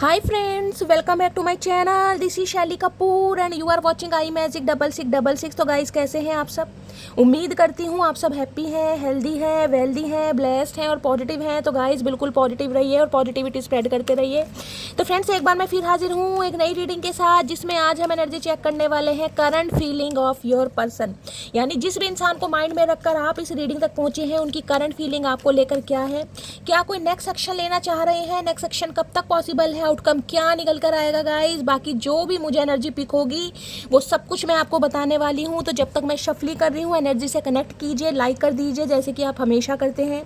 Hi friends, welcome back to my channel. This is Shaily Kapoor and you are watching I magic 6666। तो guys कैसे हैं आप सब? उम्मीद करती हूँ आप सब हैप्पी हैं, हेल्दी हैं, वेल्दी हैं, ब्लेस्ड हैं और पॉजिटिव हैं। तो गाइस बिल्कुल पॉजिटिव रहिए और पॉजिटिविटी स्प्रेड करते रहिए। तो फ्रेंड्स एक बार मैं फिर हाजिर हूँ एक नई रीडिंग के साथ, जिसमें आज हम एनर्जी चेक करने वाले हैं current feeling of your person. यानी जिस भी इंसान को माइंड में रखकर आप इस रीडिंग तक पहुँचे हैं, उनकी करंट फीलिंग आपको लेकर क्या है। क्या कोई नेक्स्ट एक्शन लेना चाह रहे हैं? नेक्स्ट एक्शन कब तक पॉसिबल है? आउटकम क्या निकल कर आएगा गाइस? बाकी जो भी मुझे एनर्जी पिक होगी वो सब कुछ मैं आपको बताने वाली हूँ। तो जब तक मैं शफली कर रही हूँ, एनर्जी से कनेक्ट कीजिए, लाइक कर दीजिए जैसे कि आप हमेशा करते हैं।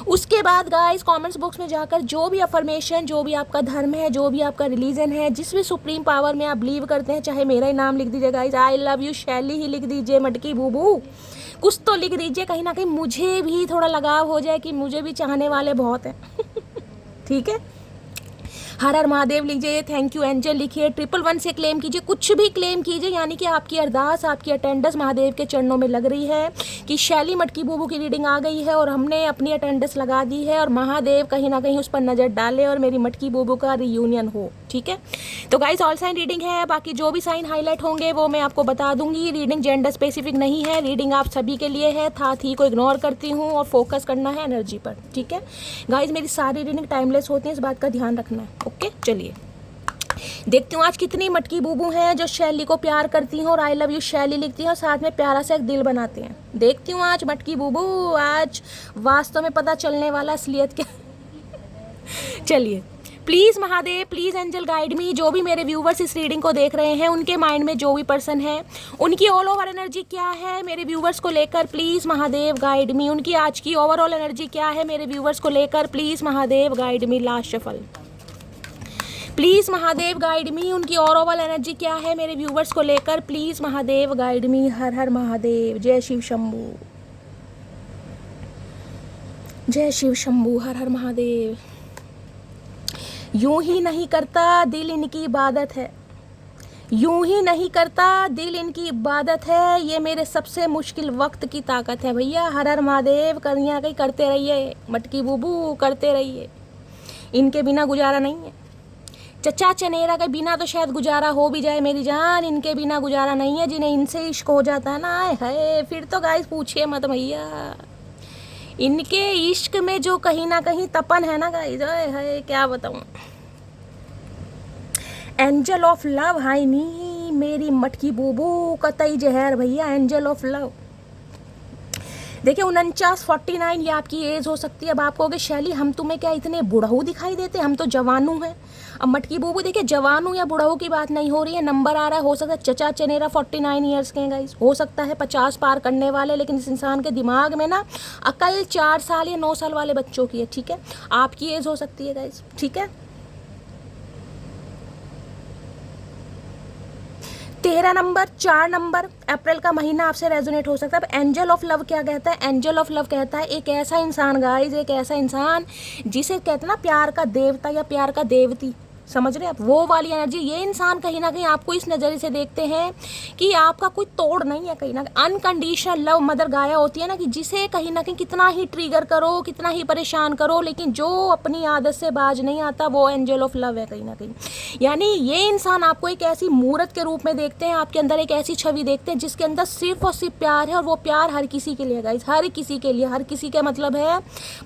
उसके बाद गाइस कमेंट्स बॉक्स में जाकर जो भी अफर्मेशन, जो भी आपका धर्म है, जो भी आपका रिलीजन है, जिस भी सुप्रीम पावर में आप बिलीव करते हैं, चाहे मेरा ही नाम लिख दीजिए गाइस, आई लव यू शैली ही लिख दीजिए, मटकी बूबू कुछ तो लिख दीजिए। कहीं ना कहीं मुझे भी थोड़ा लगाव हो जाए कि मुझे भी चाहने वाले बहुत हैं। ठीक है, हर हर महादेव लिखिए, थैंक यू एंजल लिखिए, 111 से क्लेम कीजिए, कुछ भी क्लेम कीजिए। यानी कि आपकी अरदास, आपकी अटेंडेंस महादेव के चरणों में लग रही है कि शैली मटकी बूबू की रीडिंग आ गई है और हमने अपनी अटेंडेंस लगा दी है और महादेव कहीं ना कहीं उस पर नज़र डाले और मेरी मटकी बूबू का रियूनियन हो। ठीक है, तो गाइस ऑल साइन रीडिंग है, बाकी जो भी साइन हाईलाइट होंगे वो मैं आपको बता दूंगी। रीडिंग जेंडर स्पेसिफिक नहीं है, रीडिंग आप सभी के लिए है। था थी को इग्नोर करती हूँ और फोकस करना है एनर्जी पर। ठीक है गाइस, मेरी सारी रीडिंग टाइमलेस होती है, इस बात का ध्यान रखना है। ओके चलिए देखती हूँ आज कितनी मटकी बूबू हैं जो शैली को प्यार करती हैं और आई लव यू शैली लिखती हैं और साथ में प्यारा सा एक दिल बनाते हैं। देखती हूँ आज मटकी बूबू, आज वास्तव में पता चलने वाला असलियत क्या। चलिए please Mahadev, please angel guide me. जो भी मेरे व्यूवर्स इस रीडिंग को देख रहे हैं, उनके माइंड में जो भी पर्सन है, उनकी ऑल ओवर एनर्जी क्या है मेरे व्यूवर्स को लेकर, प्लीज़ महादेव गाइड मी। उनकी आज की ओवरऑल एनर्जी क्या है मेरे व्यूवर्स को लेकर, please Mahadev guide me. Last shuffle, please Mahadev guide मी। उनकी ओवरऑल एनर्जी क्या है मेरे व्यूवर्स को लेकर, प्लीज़ महादेव गाइड मी। हर हर महादेव, जय शिव शंभू, जय शिव शंभू, हर हर महादेव। यूं ही नहीं करता दिल इनकी इबादत है, यूं ही नहीं करता दिल इनकी इबादत है, ये मेरे सबसे मुश्किल वक्त की ताकत है। भैया हर हर महादेव, करिया कहीं करते रहिए, मटकी बूबू करते रहिए, इनके बिना गुजारा नहीं है। चचा चनेरा के बिना तो शायद गुजारा हो भी जाए मेरी जान, इनके बिना गुजारा नहीं है। जिन्हें इनसे इश्क हो जाता है ना, आए हाय, फिर तो गाइस पूछिए मत भैया। इनके इश्क में जो कहीं ना कहीं तपन है ना गाइस, आए हाय क्या बताऊं। एंजल ऑफ लव, हाय नी मेरी मटकी बूबू, कतई जहर भैया, एंजल ऑफ लव। देखिए 49 ये आपकी एज हो सकती है। अब आप कहोगे शैली हम तुम्हें क्या इतने बुढ़ऊ दिखाई देते, हम तो जवानू हैं। अब मटकी बूबू देखिए, जवानू या बुढ़ऊ की बात नहीं हो रही है, नंबर आ रहा है। हो सकता है चचा चनेरा 49 ईयर्स के हैं गाइस, हो सकता है 50 पार करने वाले, लेकिन इस इंसान के दिमाग में ना अकल 4 साल या 9 साल वाले बच्चों की है। ठीक है, आपकी एज हो सकती है गाइस। ठीक है, 13 नंबर, 4 नंबर, अप्रैल का महीना आपसे रेजोनेट हो सकता है। अब एंजल ऑफ लव क्या कहता है? एंजल ऑफ लव कहता है एक ऐसा इंसान गाइस, एक ऐसा इंसान जिसे कहते हैं ना प्यार का देवता या प्यार का देवती, समझ रहे हैं आप, वो वाली एनर्जी। ये इंसान कहीं ना कहीं आपको इस नज़रिए से देखते हैं कि आपका कोई तोड़ नहीं है। कहीं ना कहीं अनकंडीशनल लव मदर गाया होती है ना, कि जिसे कहीं ना कहीं कितना ही ट्रिगर करो, कितना ही परेशान करो, लेकिन जो अपनी आदत से बाज नहीं आता, वो एंजल ऑफ लव है कहीं ना कहीं। यानी ये इंसान आपको एक ऐसी मूर्त के रूप में देखते हैं, आपके अंदर एक ऐसी छवि देखते हैं जिसके अंदर सिर्फ और सिर्फ प्यार है। और वो प्यार हर किसी के लिए गाइस, हर किसी के लिए। हर किसी का मतलब है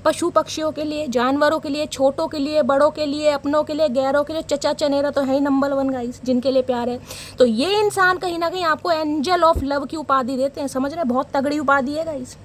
पशु पक्षियों के लिए, जानवरों के लिए, छोटों के लिए, बड़ों के लिए, अपनों के लिए, गैरों के लिए। चचा चनेरा तो है ही नंबर 1 गाइस जिनके लिए प्यार है। तो ये इंसान कहीं ना कहीं आपको एंजल ऑफ लव की उपाधि देते हैं, समझ रहे हैं, बहुत तगड़ी उपाधि है गाइस।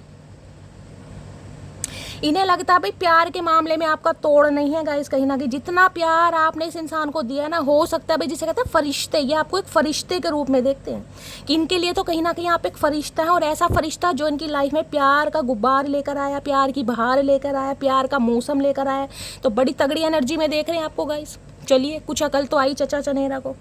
इन्हें लगता है भाई प्यार के मामले में आपका तोड़ नहीं है गाइस। कहीं ना कहीं जितना प्यार आपने इस इंसान को दिया ना, हो सकता है भाई जिसे कहते हैं फरिश्ते, ये आपको एक फरिश्ते के रूप में देखते हैं कि इनके लिए तो कहीं ना कहीं आप एक फरिश्ता है। और ऐसा फरिश्ता जो इनकी लाइफ में प्यार का गुब्बार लेकर आया, प्यार की बहार लेकर आया, प्यार का मौसम लेकर आया। तो बड़ी तगड़ी एनर्जी में देख रहे हैं आपको गाइस। चलिए कुछ अकल तो आई चचा चनेरा को।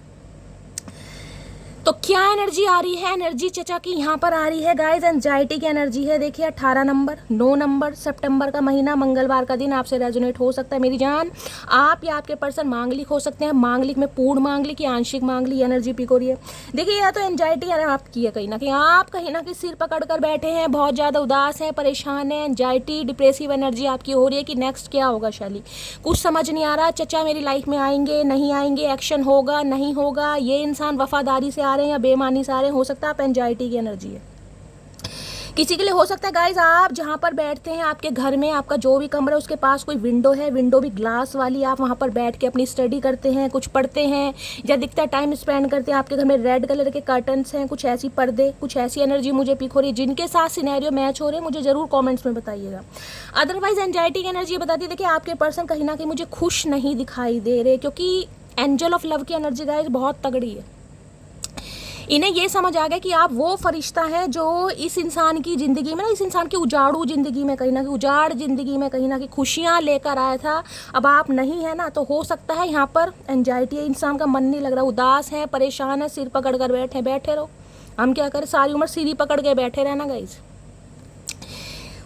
तो क्या एनर्जी आ रही है? एनर्जी चचा की यहाँ पर आ रही है गाइज, एंजाइटी की एनर्जी है। देखिए 18 नंबर, 9 नंबर, सितंबर का महीना, मंगलवार का दिन आपसे रेजोनेट हो सकता है मेरी जान। आप या आपके पर्सन मांगलिक हो सकते हैं, मांगलिक में पूर्ण मांगलिक या आंशिक मांगलिक एनर्जी पिक हो रही है। देखिए या तो एंजाइटी आपकी है, कहीं ना कहीं आप कहीं ना कहीं सिर पकड़ कर बैठे हैं, बहुत ज़्यादा उदास हैं, परेशान हैं, एंजाइटी डिप्रेसिव एनर्जी आपकी हो रही है कि नेक्स्ट क्या होगा शैली, कुछ समझ नहीं आ रहा। चचा मेरी लाइफ में आएंगे नहीं आएंगे, एक्शन होगा नहीं होगा, ये इंसान वफादारी से आ रहे हैं या बेमानी से आ रहे हैं, हो सकता है आप एंजाइटी की एनर्जी है। किसी के लिए हो सकता है गाइज आप जहाँ पर बैठते हैं, आपके घर में आपका जो भी कमरा है उसके पास कोई विंडो है, विंडो भी ग्लास वाली, आप वहाँ पर बैठ के अपनी स्टडी करते हैं, कुछ पढ़ते हैं या दिखता है टाइम स्पेंड करते हैं। आपके घर में रेड कलर के कर्टन्स हैं, कुछ ऐसी पर्दे, कुछ ऐसी एनर्जी मुझे पिक हो रही है। जिनके साथ सिनेरियो मैच हो रहे हैं मुझे ज़रूर कॉमेंट्स में बताइएगा। अदरवाइज एंजाइटी की एनर्जी बताती है, देखिए आपके पर्सन कहीं ना कहीं मुझे खुश नहीं दिखाई दे रहे, क्योंकि एंजल ऑफ लव की एनर्जी गाइज बहुत तगड़ी है। इन्हें ये समझ आ गया कि आप वो फरिश्ता हैं जो इस इंसान की ज़िंदगी में ना, इस इंसान की उजाड़ू ज़िंदगी में कहीं ना कहीं, उजाड़ ज़िंदगी में कहीं ना कहीं खुशियाँ लेकर आया था। अब आप नहीं है ना, तो हो सकता है यहाँ पर एंजाइटी है, इंसान का मन नहीं लग रहा, उदास है, परेशान है, सिर पकड़ कर बैठे रहो। हम क्या करें, सारी उम्र सिर ही पकड़ के बैठे रहना गाइज।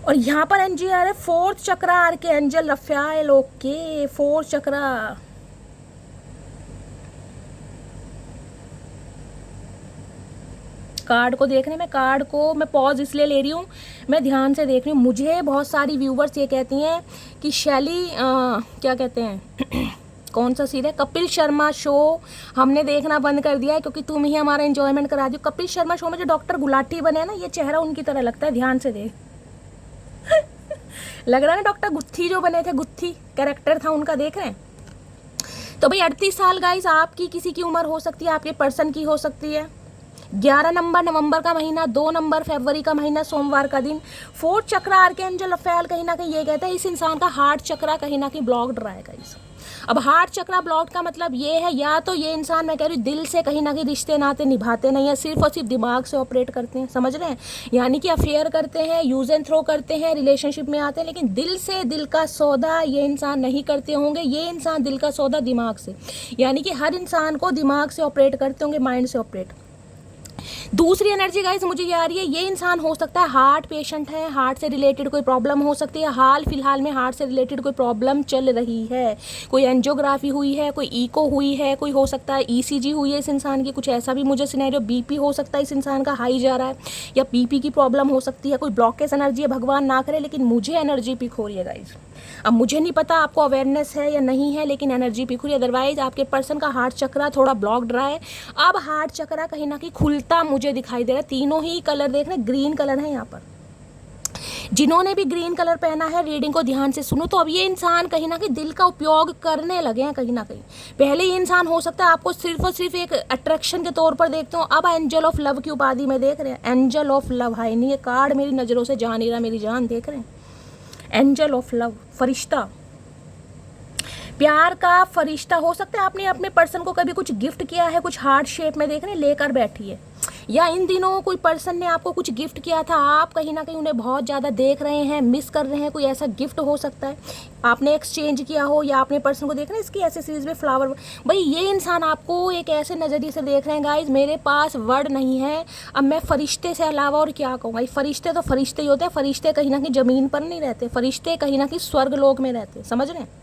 और यहाँ पर एनर्जी आ रहा है फोर्थ चक्रा आर के एंजल रफाएल। ओके, फोर्थ चक्रा, कार्ड को देखने में, कार्ड को मैं पॉज इसलिए ले रही हूँ, मैं ध्यान से देख रही हूँ। मुझे बहुत सारी व्यूवर्स ये कहती हैं कि शैली क्या कहते हैं कौन सा सीरियल, कपिल शर्मा शो हमने देखना बंद कर दिया है क्योंकि तुम ही हमारा एंजॉयमेंट करा दी। कपिल शर्मा शो में जो डॉक्टर गुलाटी बने हैं ना, ये चेहरा उनकी तरह लगता है, ध्यान से देख लग रहा है ना, डॉक्टर गुत्थी जो बने थे, गुत्थी कैरेक्टर था उनका, देख रहे हैं। तो भाई 38 साल गाइस आपकी किसी की उम्र हो सकती है, आपके पर्सन की हो सकती है। 11 नंबर नवंबर का महीना, 2 नंबर फरवरी का महीना, सोमवार का दिन। फोर्थ चक्रा आर्कएंजल रफाएल कहीं ना कहीं ये कहता है इस इंसान का हार्ट चक्रा कहीं ना कहीं ब्लॉक्ड रहा है गाइस। अब हार्ट चक्रा ब्लॉक का मतलब ये है, या तो ये इंसान, मैं कह रही हूँ, दिल से कहीं ना कहीं रिश्ते नाते निभाते नहीं है, सिर्फ और सिर्फ दिमाग से ऑपरेट करते हैं, समझ रहे हैं, यानी कि अफेयर करते हैं, यूज एंड थ्रो करते हैं, रिलेशनशिप में आते हैं, लेकिन दिल से दिल का सौदा ये इंसान नहीं करते होंगे। ये इंसान दिल का सौदा दिमाग से, यानी कि हर इंसान को दिमाग से ऑपरेट करते होंगे, माइंड से ऑपरेट। दूसरी एनर्जी गाइस मुझे ये आ रही है, ये इंसान हो सकता है हार्ट पेशेंट है, हार्ट से रिलेटेड कोई प्रॉब्लम हो सकती है, हाल फिलहाल में हार्ट से रिलेटेड कोई प्रॉब्लम चल रही है, कोई एंजियोग्राफी हुई है, कोई इको हुई है, कोई हो सकता है ईसीजी हुई है इस इंसान की, कुछ ऐसा भी मुझे सिनेरियो, बीपी हो सकता है इस इंसान का हाई जा रहा है, या बीपी की प्रॉब्लम हो सकती है, कोई ब्लॉकेज एनर्जी है, भगवान ना करे, लेकिन मुझे एनर्जी पिक हो रही है गाइज। अब मुझे नहीं पता आपको अवेयरनेस है या नहीं है, लेकिन एनर्जी पिक हो रही है। अदरवाइज आपके पर्सन का हार्ट चक्रा थोड़ा ब्लॉक्ड रहा है। अब हार्ट चक्रा कहीं ना कहीं खुलता मुझे दिखाई दे रहा है। तीनों ही कलर देख रहे हैं, ग्रीन कलर है यहाँ पर। जिन्होंने भी ग्रीन कलर पहना है रीडिंग को ध्यान से सुनो। तो अब ये इंसान कहीं ना कहीं दिल का उपयोग करने लगे हैं कहीं ना कहीं। पहले ये इंसान हो सकता है आपको सिर्फ और सिर्फ एक अट्रैक्शन के तौर पर देखते हो, अब एंजल ऑफ लव की उपाधि में देख रहे हैं। एंजल ऑफ लव है नहीं, ये कार्ड मेरी नज़रों से जा नहीं रहा मेरी जान, देख रहे हैं एंजल ऑफ लव, फरिश्ता, प्यार का फरिश्ता। हो सकता है आपने अपने पर्सन को कभी कुछ गिफ्ट किया है, कुछ हार्ट शेप में देख रहे हैं लेकर बैठी है, या इन दिनों कोई पर्सन ने आपको कुछ गिफ्ट किया था, आप कहीं ना कहीं उन्हें बहुत ज़्यादा देख रहे हैं, मिस कर रहे हैं, कोई ऐसा गिफ्ट हो सकता है आपने एक्सचेंज किया हो, या आपने पर्सन को देख रहे हैं इसकी ऐसे सीरीज में फ्लावर। भाई ये इंसान आपको एक ऐसे नज़रिए से देख रहे हैं गाइज, मेरे पास वर्ड नहीं है। अब मैं फरिश्ते से अलावा और क्या कहूँ भाई, फरिश्ते तो फरिश्ते ही होते हैं, फरिश्ते कहीं ना कहीं ज़मीन पर नहीं रहते, फरिश्ते कहीं ना कहीं स्वर्ग लोक में रहते हैं, समझ रहे हैं।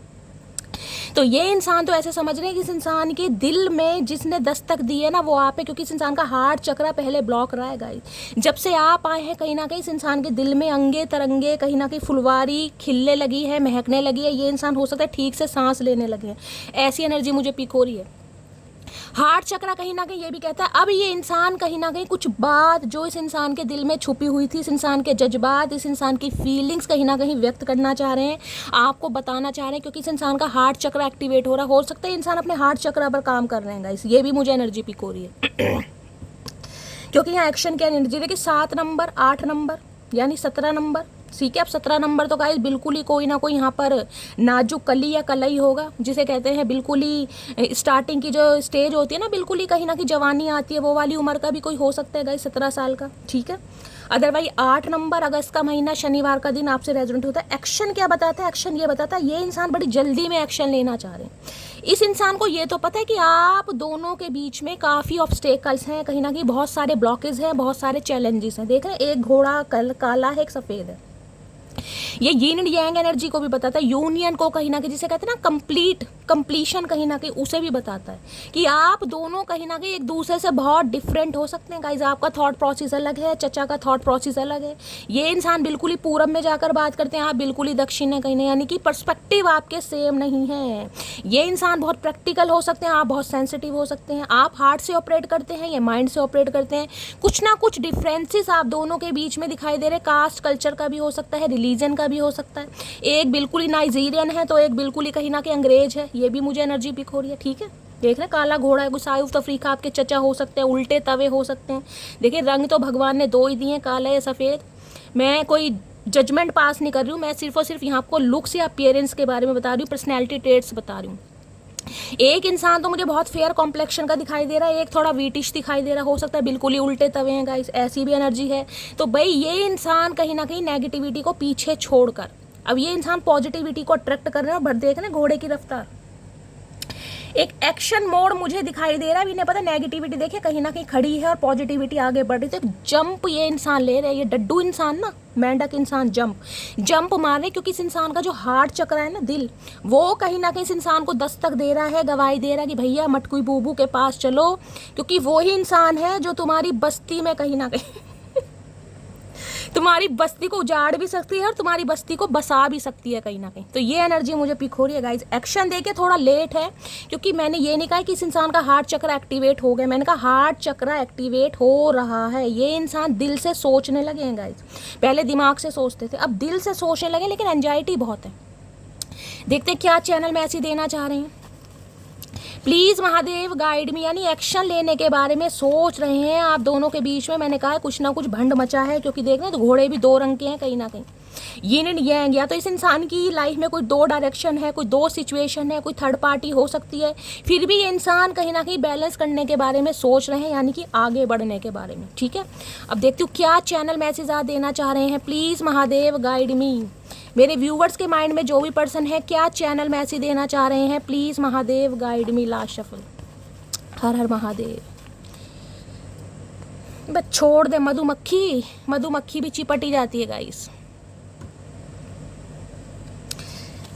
तो ये इंसान तो ऐसे समझ रहे हैं कि इस इंसान के दिल में जिसने दस्तक दी है ना वो आप है, क्योंकि इस इंसान का हार्ट चक्रा पहले ब्लॉक रहा है गाइस। जब से आप आए हैं कहीं ना कहीं इस इंसान के दिल में अंगे तरंगे, कहीं ना कहीं फुलवारी खिलने लगी है, महकने लगी है। ये इंसान हो सकता है ठीक से सांस लेने लगे हैं, ऐसी एनर्जी मुझे पिक हो रही है। हार्ट चक्रा कहीं ना कहीं ये भी कहता है अब ये इंसान कहीं ना कहीं कुछ बात जो इस इंसान के दिल में छुपी हुई थी, इस इंसान के जज्बात, इस इंसान की फीलिंग्स कहीं ना कहीं व्यक्त करना चाह रहे हैं, आपको बताना चाह रहे हैं, क्योंकि इस इंसान का हार्ट चक्रा एक्टिवेट हो रहा है। हो सकता है इंसान अपने हार्ट चक्रा पर काम कर रहे हैं गाइस, ये भी मुझे एनर्जी पिक हो रही है क्योंकि यहाँ एक्शन की एनर्जी देखिए 7 नंबर 8 नंबर यानी 17 नंबर, ठीक है। अब 17 नंबर तो गाइस बिल्कुल ही कोई ना कोई यहाँ पर नाजुक कली या कलई होगा, जिसे कहते हैं बिल्कुल ही स्टार्टिंग की जो स्टेज होती है ना, बिल्कुल ही कहीं ना कहीं जवानी आती है, वो वाली उम्र का भी कोई हो सकता है गाइस 17 साल का, ठीक है। अदरवाइज 8 नंबर अगस्त का महीना, शनिवार का दिन आपसे रेजोनेट होता है। एक्शन क्या बताता है? एक्शन ये बताता है ये इंसान बड़ी जल्दी में एक्शन लेना चाह रहे हैं। इस इंसान को ये तो पता है कि आप दोनों के बीच में काफ़ी ऑब्स्टेकल्स हैं, कहीं ना कहीं बहुत सारे ब्लॉकेज हैं, बहुत सारे चैलेंजेस हैं। देख रहे हैं, एक घोड़ा काला है, एक सफ़ेद है। ये यिन एंड यांग एनर्जी को भी बताता है, यूनियन को कहीं ना कहीं, जिसे कहते हैं ना कंप्लीशन, कहीं ना कहीं उसे भी बताता है कि आप दोनों कहीं ना कहीं एक दूसरे से बहुत डिफरेंट हो सकते हैं गाइज। आपका थॉट प्रोसेस अलग है, चचा का थॉट प्रोसेस अलग है। ये इंसान बिल्कुल ही पूरब में जाकर बात करते हैं, आप बिल्कुल ही दक्षिण में कहीं नहीं, यानी कि पर्सपेक्टिव आपके सेम नहीं है। ये इंसान बहुत प्रैक्टिकल हो सकते हैं, आप बहुत सेंसिटिव हो सकते हैं। आप हार्ट से ऑपरेट करते हैं, ये माइंड से ऑपरेट करते हैं। कुछ ना कुछ डिफरेंसेस आप दोनों के बीच में दिखाई दे रहे। कास्ट कल्चर का भी हो सकता है, रिलीजन का भी हो सकता है। एक बिल्कुल ही नाइजीरियन है तो एक बिल्कुल ही कहीं ना कहीं अंग्रेज है। ये भी मुझे एनर्जी पिक हो रही है, ठीक है। देख रहे, काला घोड़ा है, कोई साउथ अफ्रीका आपके चचा हो सकते हैं, उल्टे तवे हो सकते हैं। देखिए, रंग तो भगवान ने दो ही दिए, काला या सफ़ेद। मैं कोई जजमेंट पास नहीं कर रही हूँ, मैं सिर्फ और सिर्फ यहाँ आपको लुक्स या अपीयरेंस के बारे में बता रही हूँ, पर्सनैलिटी ट्रेट्स बता रही हूँ। एक इंसान तो मुझे बहुत फेयर कॉम्प्लेक्शन का दिखाई दे रहा है, एक थोड़ा वीटिश दिखाई दे रहा, हो सकता है बिल्कुल ही उल्टे तवे हैं गाइस, ऐसी भी एनर्जी है। तो भाई ये इंसान कहीं ना कहीं नेगेटिविटी को पीछे छोड़कर अब ये इंसान पॉजिटिविटी को अट्रैक्ट कर रहे हैं। और देख रहे हैं घोड़े की रफ्तार, एक एक्शन मोड मुझे दिखाई दे रहा है। इन्हें पता नेगेटिविटी देखिए कहीं ना कहीं खड़ी है और पॉजिटिविटी आगे बढ़ रही है। तो एक जंप ये इंसान ले रहे हैं, ये डड्डू इंसान ना, मेंढक इंसान जंप मार रहे, क्योंकि इस इंसान का जो हार्ट चक्र है ना, दिल, वो कहीं ना कहीं इस इंसान को दस्तक दे रहा है, गवाही दे रहा है कि भैया मटकुई बूबू के पास चलो, क्योंकि वो ही इंसान है जो तुम्हारी बस्ती में कहीं ना कहीं तुम्हारी बस्ती को उजाड़ भी सकती है और तुम्हारी बस्ती को बसा भी सकती है कहीं ना कहीं। तो ये एनर्जी मुझे पिक हो रही है गाइज। एक्शन देके थोड़ा लेट है, क्योंकि मैंने ये नहीं कहा कि इस इंसान का हार्ट चक्र एक्टिवेट हो गया, मैंने कहा हार्ट चक्र एक्टिवेट हो रहा है। ये इंसान दिल से सोचने लगे हैं गाइज, पहले दिमाग से सोचते थे, अब दिल से सोचने लगे, लेकिन एंजाइटी बहुत है। देखते हैं क्या चैनल मैसेज देना चाह रहे हैं। प्लीज़ महादेव गाइड मी, यानी एक्शन लेने के बारे में सोच रहे हैं आप दोनों के बीच में। मैंने कहा कुछ ना कुछ भंड मचा है, क्योंकि देख रहे हैं तो घोड़े भी दो रंग के हैं कहीं ना कहीं, यिन एंड यांग। या तो इस इंसान की लाइफ में कोई दो डायरेक्शन है, कोई दो सिचुएशन है, कोई थर्ड पार्टी हो सकती है, फिर भी ये इंसान कहीं ना कहीं बैलेंस करने के बारे में सोच रहे हैं, यानी कि आगे बढ़ने के बारे में, ठीक है। अब देखती हूँ क्या चैनल मैसेज आप देना चाह रहे हैं। प्लीज़ महादेव गाइड मी, मेरे व्यूवर्स के माइंड में जो भी पर्सन है, क्या चैनल मैसेज देना चाह रहे हैं। Please Mahadev guide me. Last shuffle, हर हर महादेव। बस छोड़ दे, मधुमक्खी भी चिपटी जाती है गाइस।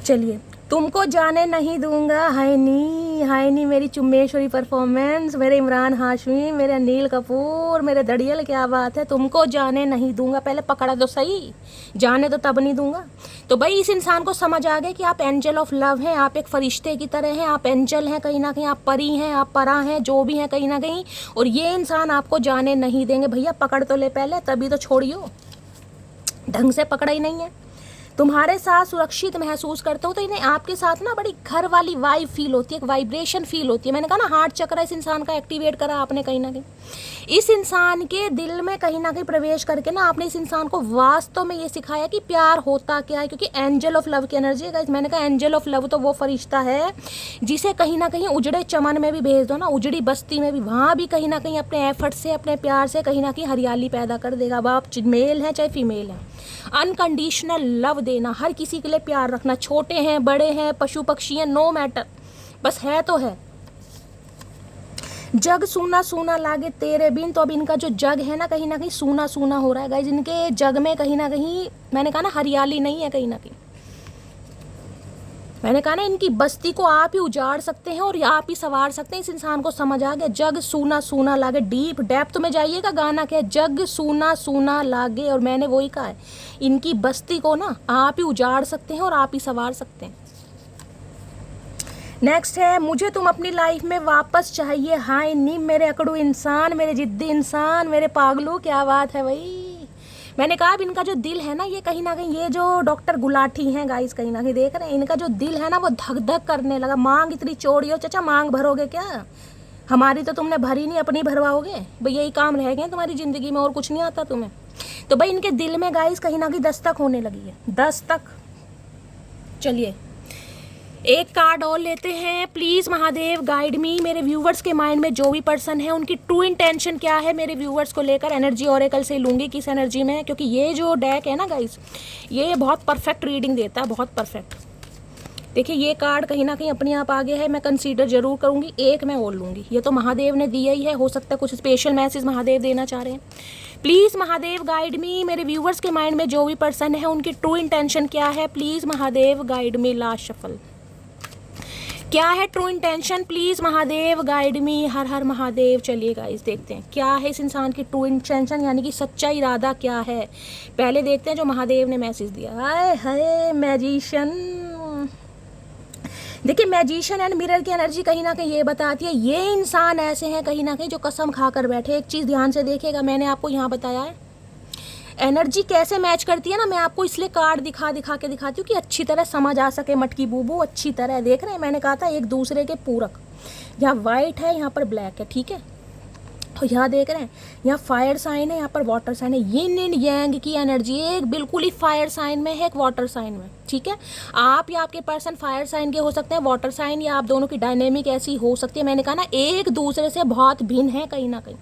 चलिए, तुमको जाने नहीं दूंगा, हाय नी मेरी चुम्मेश्वरी परफॉर्मेंस, मेरे इमरान हाशमी, मेरे अनिल कपूर, मेरे दड़ियल, क्या बात है। तुमको जाने नहीं दूंगा, पहले पकड़ा तो सही, जाने तो तब नहीं दूंगा। तो भाई इस इंसान को समझ आ गया कि आप एंजल ऑफ लव हैं, आप एक फरिश्ते की तरह हैं, आप एंजल हैं कहीं ना कहीं, आप परी हैं, आप परा हैं, जो भी हैं कहीं ना कहीं। और ये इंसान आपको जाने नहीं देंगे। भैया पकड़ तो ले पहले, तभी तो छोड़ियो, ढंग से पकड़ा ही नहीं है। तुम्हारे साथ सुरक्षित महसूस करते हो, तो इन्हें आपके साथ ना बड़ी घर वाली वाइब फील होती है, एक वाइब्रेशन फील होती है। मैंने कहा ना हार्ट चक्र इस इंसान का एक्टिवेट करा आपने कहीं ना कहीं। इस इंसान के दिल में कहीं ना कहीं प्रवेश करके ना आपने इस इंसान को वास्तव में ये सिखाया कि प्यार होता क्या है, क्योंकि एंजल ऑफ लव की एनर्जी है। मैंने कहा एंजल ऑफ लव तो वो फरिश्ता है जिसे कहीं ना कहीं उजड़े चमन में भी भेज दो ना, उजड़ी बस्ती में भी, वहाँ भी कहीं ना कहीं अपने एफर्ट से, अपने प्यार से कहीं ना कहीं हरियाली पैदा कर देगा। अब आप मेल हैं चाहे फीमेल हैं, अनकंडीशनल लव देना, हर किसी के लिए प्यार रखना, छोटे हैं बड़े हैं पशु पक्षी हैं, नो मैटर, बस है तो है। जग सूना सूना लागे तेरे बिन, तो अब इनका जो जग है ना कहीं ना कहीं सूना सूना हो रहा है गाइस। इनके जग में कहीं ना कहीं, मैंने कहा ना हरियाली नहीं है कहीं ना कहीं। मैंने कहा ना इनकी बस्ती को आप ही उजाड़ सकते हैं और आप ही संवार सकते हैं। इस इंसान को समझ आ गया, जग सूना सूना लागे, डीप डेप्थ में जाइएगा, गाना क्या है, जग सूना सूना लागे। और मैंने वही कहा है, इनकी बस्ती को ना आप ही उजाड़ सकते हैं और आप ही संवार सकते हैं। नेक्स्ट है, मुझे तुम अपनी लाइफ में वापस चाहिए, हाय नीम मेरे अकड़ू इंसान, मेरे जिद्दी इंसान, मेरे पागलू, क्या बात है भाई। मैंने कहा अब इनका जो दिल है ना, ये कहीं ना कहीं, ये जो डॉक्टर गुलाटी हैं गाइस कहीं ना कहीं देख रहे हैं, इनका जो दिल है ना वो धक धक करने लगा। मांग इतनी चौड़ी हो, चाचा मांग भरोगे क्या? हमारी तो तुमने भरी नहीं, अपनी भरवाओगे भाई, यही काम रह गए तुम्हारी ज़िंदगी में, और कुछ नहीं आता तुम्हें। तो भाई इनके दिल में गाइस कहीं ना कहीं दस्तक होने लगी है, दस्तक। चलिए एक कार्ड और लेते हैं। प्लीज़ महादेव गाइड मी, मेरे व्यूवर्स के माइंड में जो भी पर्सन है उनकी ट्रू इंटेंशन क्या है मेरे व्यूवर्स को लेकर। एनर्जी ओरेकल से लूँगी किस एनर्जी में, क्योंकि ये जो डेक है ना गाइस, ये बहुत परफेक्ट रीडिंग देता है, बहुत परफेक्ट। देखिए ये कार्ड कहीं ना कहीं अपने आप आ गया है, मैं कंसीडर जरूर करूँगी, एक मैं और लूँगी। ये तो महादेव ने दिया ही है, हो सकता है कुछ स्पेशल मैसेज महादेव देना चाह रहे हैं। प्लीज़ महादेव गाइड मी, मेरे व्यूवर्स के माइंड में जो भी पर्सन है उनकी ट्रू इंटेंशन क्या है, please Mahadev guide me. Last shuffle, क्या है true intention, please Mahadev guide me. हर हर महादेव। चलिए गाइस देखते हैं क्या है इस इंसान की ट्रू इंटेंशन, यानी कि सच्चा इरादा क्या है। पहले देखते हैं जो महादेव ने मैसेज दिया। हाय हाय मैजिशियन। देखिए मैजिशियन एंड मिरर की एनर्जी कहीं ना कहीं ये बताती है ये इंसान ऐसे हैं कहीं ना कहीं जो कसम खा कर बैठे। एक चीज़ ध्यान से देखिएगा, मैंने आपको यहाँ बताया है एनर्जी कैसे मैच करती है ना, मैं आपको इसलिए कार्ड दिखा के दिखाती हूँ कि अच्छी तरह समझ आ सके। मटकी बूबू अच्छी तरह देख रहे हैं, मैंने कहा था एक दूसरे के पूरक। यहाँ वाइट है, यहाँ पर ब्लैक है, ठीक है। और यहाँ देख रहे हैं यहाँ फायर साइन है, यहाँ पर वाटर साइन है। यिन एंड यांग की एनर्जी एक बिल्कुल ही फायर साइन में है, एक वाटर साइन में, ठीक है। आप या आपके पर्सन फायर साइन के हो सकते हैं, वाटर साइन, या आप दोनों की डायनेमिक ऐसी हो सकती है। मैंने कहा ना एक दूसरे से बहुत भिन्न है, कहीं ना कहीं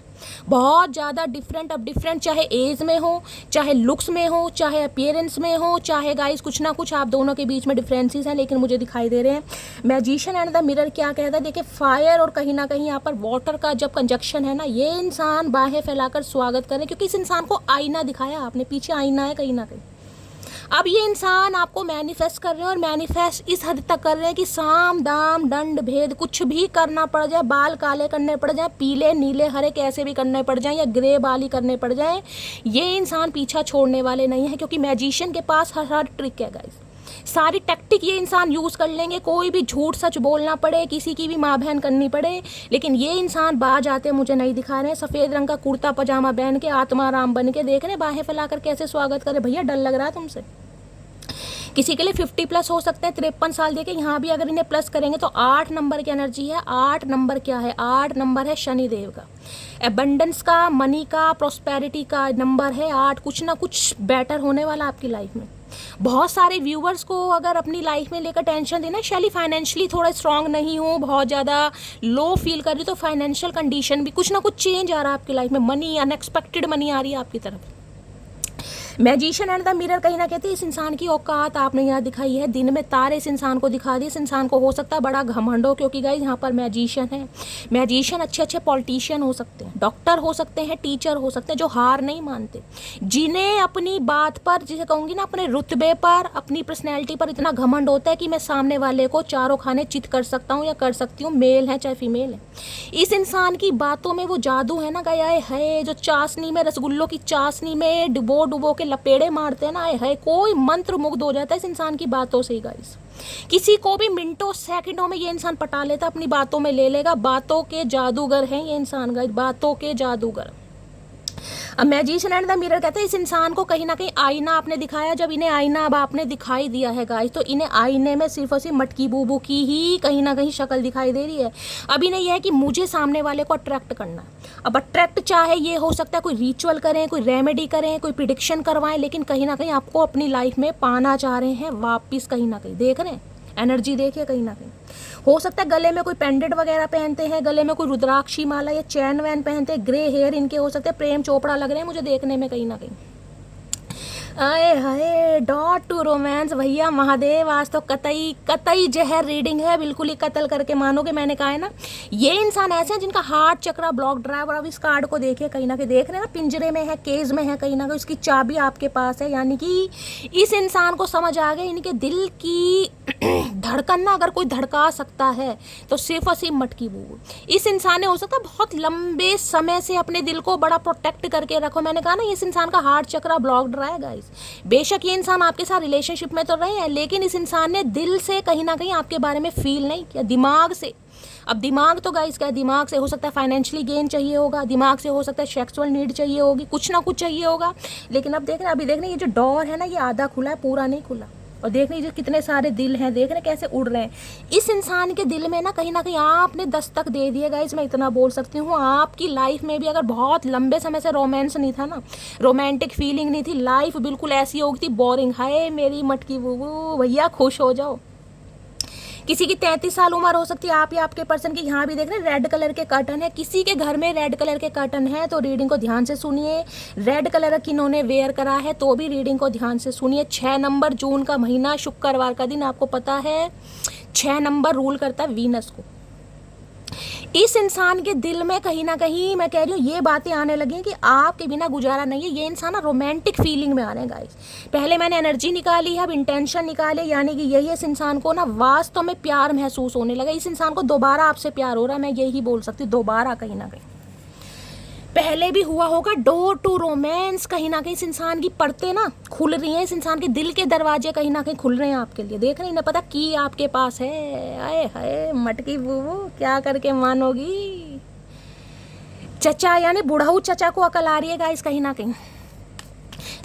बहुत ज़्यादा डिफरेंट। अब डिफरेंट चाहे एज में हो, चाहे लुक्स में हो, चाहे अपीयरेंस में हो, चाहे गाइस कुछ ना कुछ आप दोनों के बीच में डिफरेंसेस हैं, लेकिन मुझे दिखाई दे रहे हैं। मैजिशियन एंड द मिरर क्या कहता है, देखिए फायर और कहीं ना कहीं यहाँ पर वाटर का जब कंजक्शन है ना, ये इंसान बाहें फैलाकर स्वागत करें, क्योंकि इस इंसान को आईना दिखाया आपने, पीछे आईना है कहीं ना कहीं। अब ये इंसान आपको मैनिफेस्ट कर रहे हैं, और मैनिफेस्ट इस हद तक कर रहे हैं कि साम दाम दंड भेद कुछ भी करना पड़ जाए, बाल काले करने पड़ जाए, पीले नीले हरे कैसे भी करने पड़ जाए, या ग्रे बाली करने पड़ जाए, ये इंसान पीछा छोड़ने वाले नहीं है। क्योंकि मैजिशियन के पास हर ट्रिक है गाइस, सारी टैक्टिक ये इंसान यूज़ कर लेंगे। कोई भी झूठ सच बोलना पड़े, किसी की भी माँ बहन करनी पड़े, लेकिन ये इंसान बाज आते मुझे नहीं दिखा रहे हैं। सफ़ेद रंग का कुर्ता पजामा पहन के आत्माराम बन के देख रहे हैं, बाहें फैलाकर कैसे स्वागत करे। भैया डर लग रहा है तुमसे। किसी के लिए 50 प्लस हो सकते हैं, 53 साल देके यहाँ भी अगर इन्हें प्लस करेंगे तो 8 नंबर की एनर्जी है। 8 नंबर क्या है, 8 नंबर है शनिदेव का, एबंडेंस का, मनी का, प्रॉस्पेरिटी का नंबर है 8। कुछ ना कुछ बेटर होने वाला आपकी लाइफ में। बहुत सारे व्यूवर्स को अगर अपनी लाइफ में लेकर टेंशन देना, शैली फाइनेंशियली थोड़ा स्ट्रांग नहीं हूँ, बहुत ज़्यादा लो फील कर रही, तो फाइनेंशियल कंडीशन भी कुछ ना कुछ चेंज आ रहा है आपकी लाइफ में। मनी, अनएक्सपेक्टेड मनी आ रही है आपकी तरफ। मैजिशियन एंड द मिरर कहीं ना कहते हैं इस इंसान की औकात आपने यहाँ दिखाई है। दिन में तारे इस इंसान को दिखा दिए। इस इंसान को हो सकता है बड़ा घमंड हो, क्योंकि गाइस यहाँ पर मैजिशियन है। मैजिशियन अच्छे अच्छे पॉलिटिशियन हो सकते हैं, डॉक्टर हो सकते हैं, टीचर हो सकते हैं, जो हार नहीं मानते, जिन्हें अपनी बात पर, जिसे कहूँगी ना, अपने रुतबे पर, अपनी पर्सनैलिटी पर इतना घमंड होता है कि मैं सामने वाले को चारों खाने चित कर सकता हूँ या कर सकती हूँ, मेल है चाहे फीमेल है। इस इंसान की बातों में वो जादू है ना गया है, जो चाशनी में, रसगुल्लों की चाशनी में डुबो डुबो के लपेड़े मारते हैं ना, है कोई मंत्र मुग्ध हो जाता है इस इंसान की बातों से ही गाइस। किसी को भी मिनटों सेकंडों में ये इंसान पटा लेता, अपनी बातों में ले लेगा। बातों के जादूगर हैं ये इंसान गाइस, बातों के जादूगर। अब मैजिशियन एंड द मिरर कहते हैं इस इंसान को कहीं ना कहीं आईना आपने दिखाया। जब इन्हें आईना अब आपने दिखाई दिया है गाइस, तो इन्हें आईने में सिर्फ और सिर्फ मटकी बूबू की ही कहीं ना कहीं शक्ल दिखाई दे रही है। अब इन्हें यह है कि मुझे सामने वाले को अट्रैक्ट करना है। अब अट्रैक्ट चाहे ये हो सकता है कोई रिचुअल करें, कोई रेमेडी करें, कोई प्रिडिक्शन करवाएं, लेकिन कहीं ना कहीं आपको अपनी लाइफ में पाना चाह रहे हैं वापिस। कहीं ना कहीं देख रहे हैं एनर्जी, देखिए कहीं ना कहीं हो सकता है गले में कोई पेंडेंट वगैरह पहनते हैं, गले में कोई रुद्राक्षी माला या चैन वैन पहनते हैं, ग्रे हेयर इनके हो सकते हैं, प्रेम चोपड़ा लग रहे हैं मुझे देखने में कहीं ना कहीं। आए हाय, डॉट टू रोमांस। भैया महादेव आज तो कतई जहर रीडिंग है, बिल्कुल ही कत्ल करके मानोगे। मैंने कहा है ना, ये इंसान ऐसे हैं जिनका हार्ट चक्रा ब्लॉक ड्राइव। अब इस कार्ड को देखिए, कहीं ना कहीं देख रहे हैं ना, पिंजरे में है, केज में है, कहीं ना कहीं उसकी चाबी आपके पास है। यानी कि इस इंसान को समझ आ गया इनके दिल की धड़कन ना अगर कोई धड़का सकता है तो सिर्फ और सिर्फ मटकी बूबू। इस इंसान ने हो सकता है बहुत लंबे समय से अपने दिल को बड़ा प्रोटेक्ट करके रखो। मैंने कहा ना, इस इंसान का हार्ट चक्रा ब्लॉक्ड रहा है गाइस। बेशक ये इंसान आपके साथ रिलेशनशिप में तो रहे हैं, लेकिन इस इंसान ने दिल से कहीं ना कहीं आपके बारे में फील नहीं किया, दिमाग से। अब दिमाग तो गाइस क्या है, दिमाग से हो सकता है फाइनेंशियली गेन चाहिए होगा, दिमाग से हो सकता है सेक्सुअल नीड चाहिए होगी, कुछ ना कुछ चाहिए होगा। लेकिन अब देख रहे हैं, अभी देख रहे हैं ये जो डोर है ना, ये आधा खुला है, पूरा नहीं खुला। और देख रहे हैं कितने सारे दिल हैं, देख रहे हैं कैसे उड़ रहे हैं। इस इंसान के दिल में ना कहीं आपने दस्तक दे दिए गाइस, मैं इतना बोल सकती हूँ। आपकी लाइफ में भी अगर बहुत लंबे समय से रोमांस नहीं था ना, रोमांटिक फीलिंग नहीं थी, लाइफ बिल्कुल ऐसी हो गई थी बोरिंग। हाय मेरी मटकी बूबू, भैया खुश हो जाओ। किसी की 33 साल उम्र हो सकती है, आप या आपके पर्सन की। यहाँ भी देख रहे हैं रेड कलर के कर्टन है, किसी के घर में रेड कलर के कर्टन है तो रीडिंग को ध्यान से सुनिए। रेड कलर किन्होंने वेयर करा है तो भी रीडिंग को ध्यान से सुनिए। 6 नंबर जून का महीना, शुक्रवार का दिन, आपको पता है 6 नंबर रूल करता है वीनस को। इस इंसान के दिल में कहीं ना कहीं मैं कह रही हूँ ये बातें आने लगी कि आपके बिना गुजारा नहीं है। ये इंसान ना रोमांटिक फीलिंग में आ रहे हैं गाइस। पहले मैंने एनर्जी निकाली है, अब इंटेंशन निकाले, यानी कि यही इस इंसान को ना वास्तव में प्यार महसूस होने लगा। इस इंसान को दोबारा आपसे प्यार हो रहा है, मैं यही बोल सकती हूँ, दोबारा कहीं ना कहीं। पहले भी हुआ होगा डोर टू रोमांस, कहीं ना कहीं इस इंसान की परतें ना खुल रही हैं, इस इंसान के दिल के दरवाजे कहीं ना कहीं खुल रहे हैं आपके लिए। देख रहे हैं ना, पता की आपके पास है। आए हाय मटकी बूबू, क्या करके मानोगी। चचा यानी बुढ़ाऊ चचा को अकल आ रही है गाइस कहीं ना कहीं।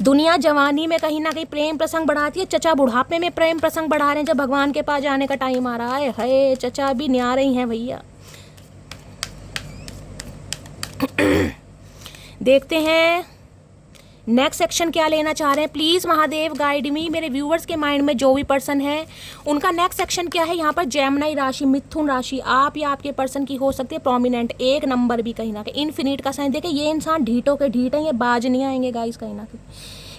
दुनिया जवानी में कहीं ना कहीं प्रेम प्रसंग बढ़ाती है, चचा बुढ़ापे में प्रेम प्रसंग बढ़ा रहे हैं। जब भगवान के पास जाने का टाइम आ रहा है, हाय चचा भी न्यारे ही हैं भैया। देखते हैं नेक्स्ट सेक्शन क्या लेना चाह रहे हैं। प्लीज़ महादेव गाइड मी। मेरे व्यूवर्स के माइंड में जो भी पर्सन है उनका नेक्स्ट सेक्शन क्या है। यहाँ पर जेमिनी राशि, मिथुन राशि, आप या आपके पर्सन की हो सकती है प्रोमिनेंट। 1 नंबर भी कहीं ना कहीं इन्फिनिट का साइन। देखिए ये इंसान ढीठों के ढीठ हैं, ये बाज नहीं आएंगे गाइस कहीं ना कहीं,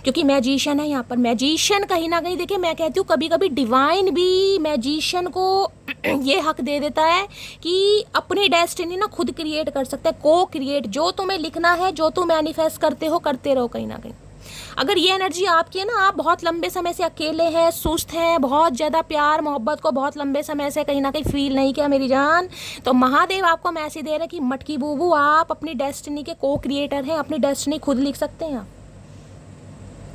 क्योंकि मैजिशियन है यहाँ पर। मैजिशियन कहीं ना कहीं देखिए, मैं कहती हूँ कभी कभी डिवाइन भी मैजिशियन को ये हक दे देता है कि अपनी डेस्टिनी ना खुद क्रिएट कर सकता है, को क्रिएट। जो तुम्हें लिखना है, जो तुम मैनिफेस्ट करते हो, करते रहो कहीं ना कहीं। अगर ये एनर्जी आपकी है ना, आप बहुत लंबे समय से अकेले हैं, सुस्त हैं, बहुत ज़्यादा प्यार मोहब्बत को बहुत लंबे समय से कहीं ना कहीं फील नहीं किया मेरी जान, तो महादेव आपको मैसेज दे रहे हैं कि मटकी बूबू आप अपनी डेस्टिनी के को क्रिएटर हैं, अपनी डेस्टिनी खुद लिख सकते हैं आप।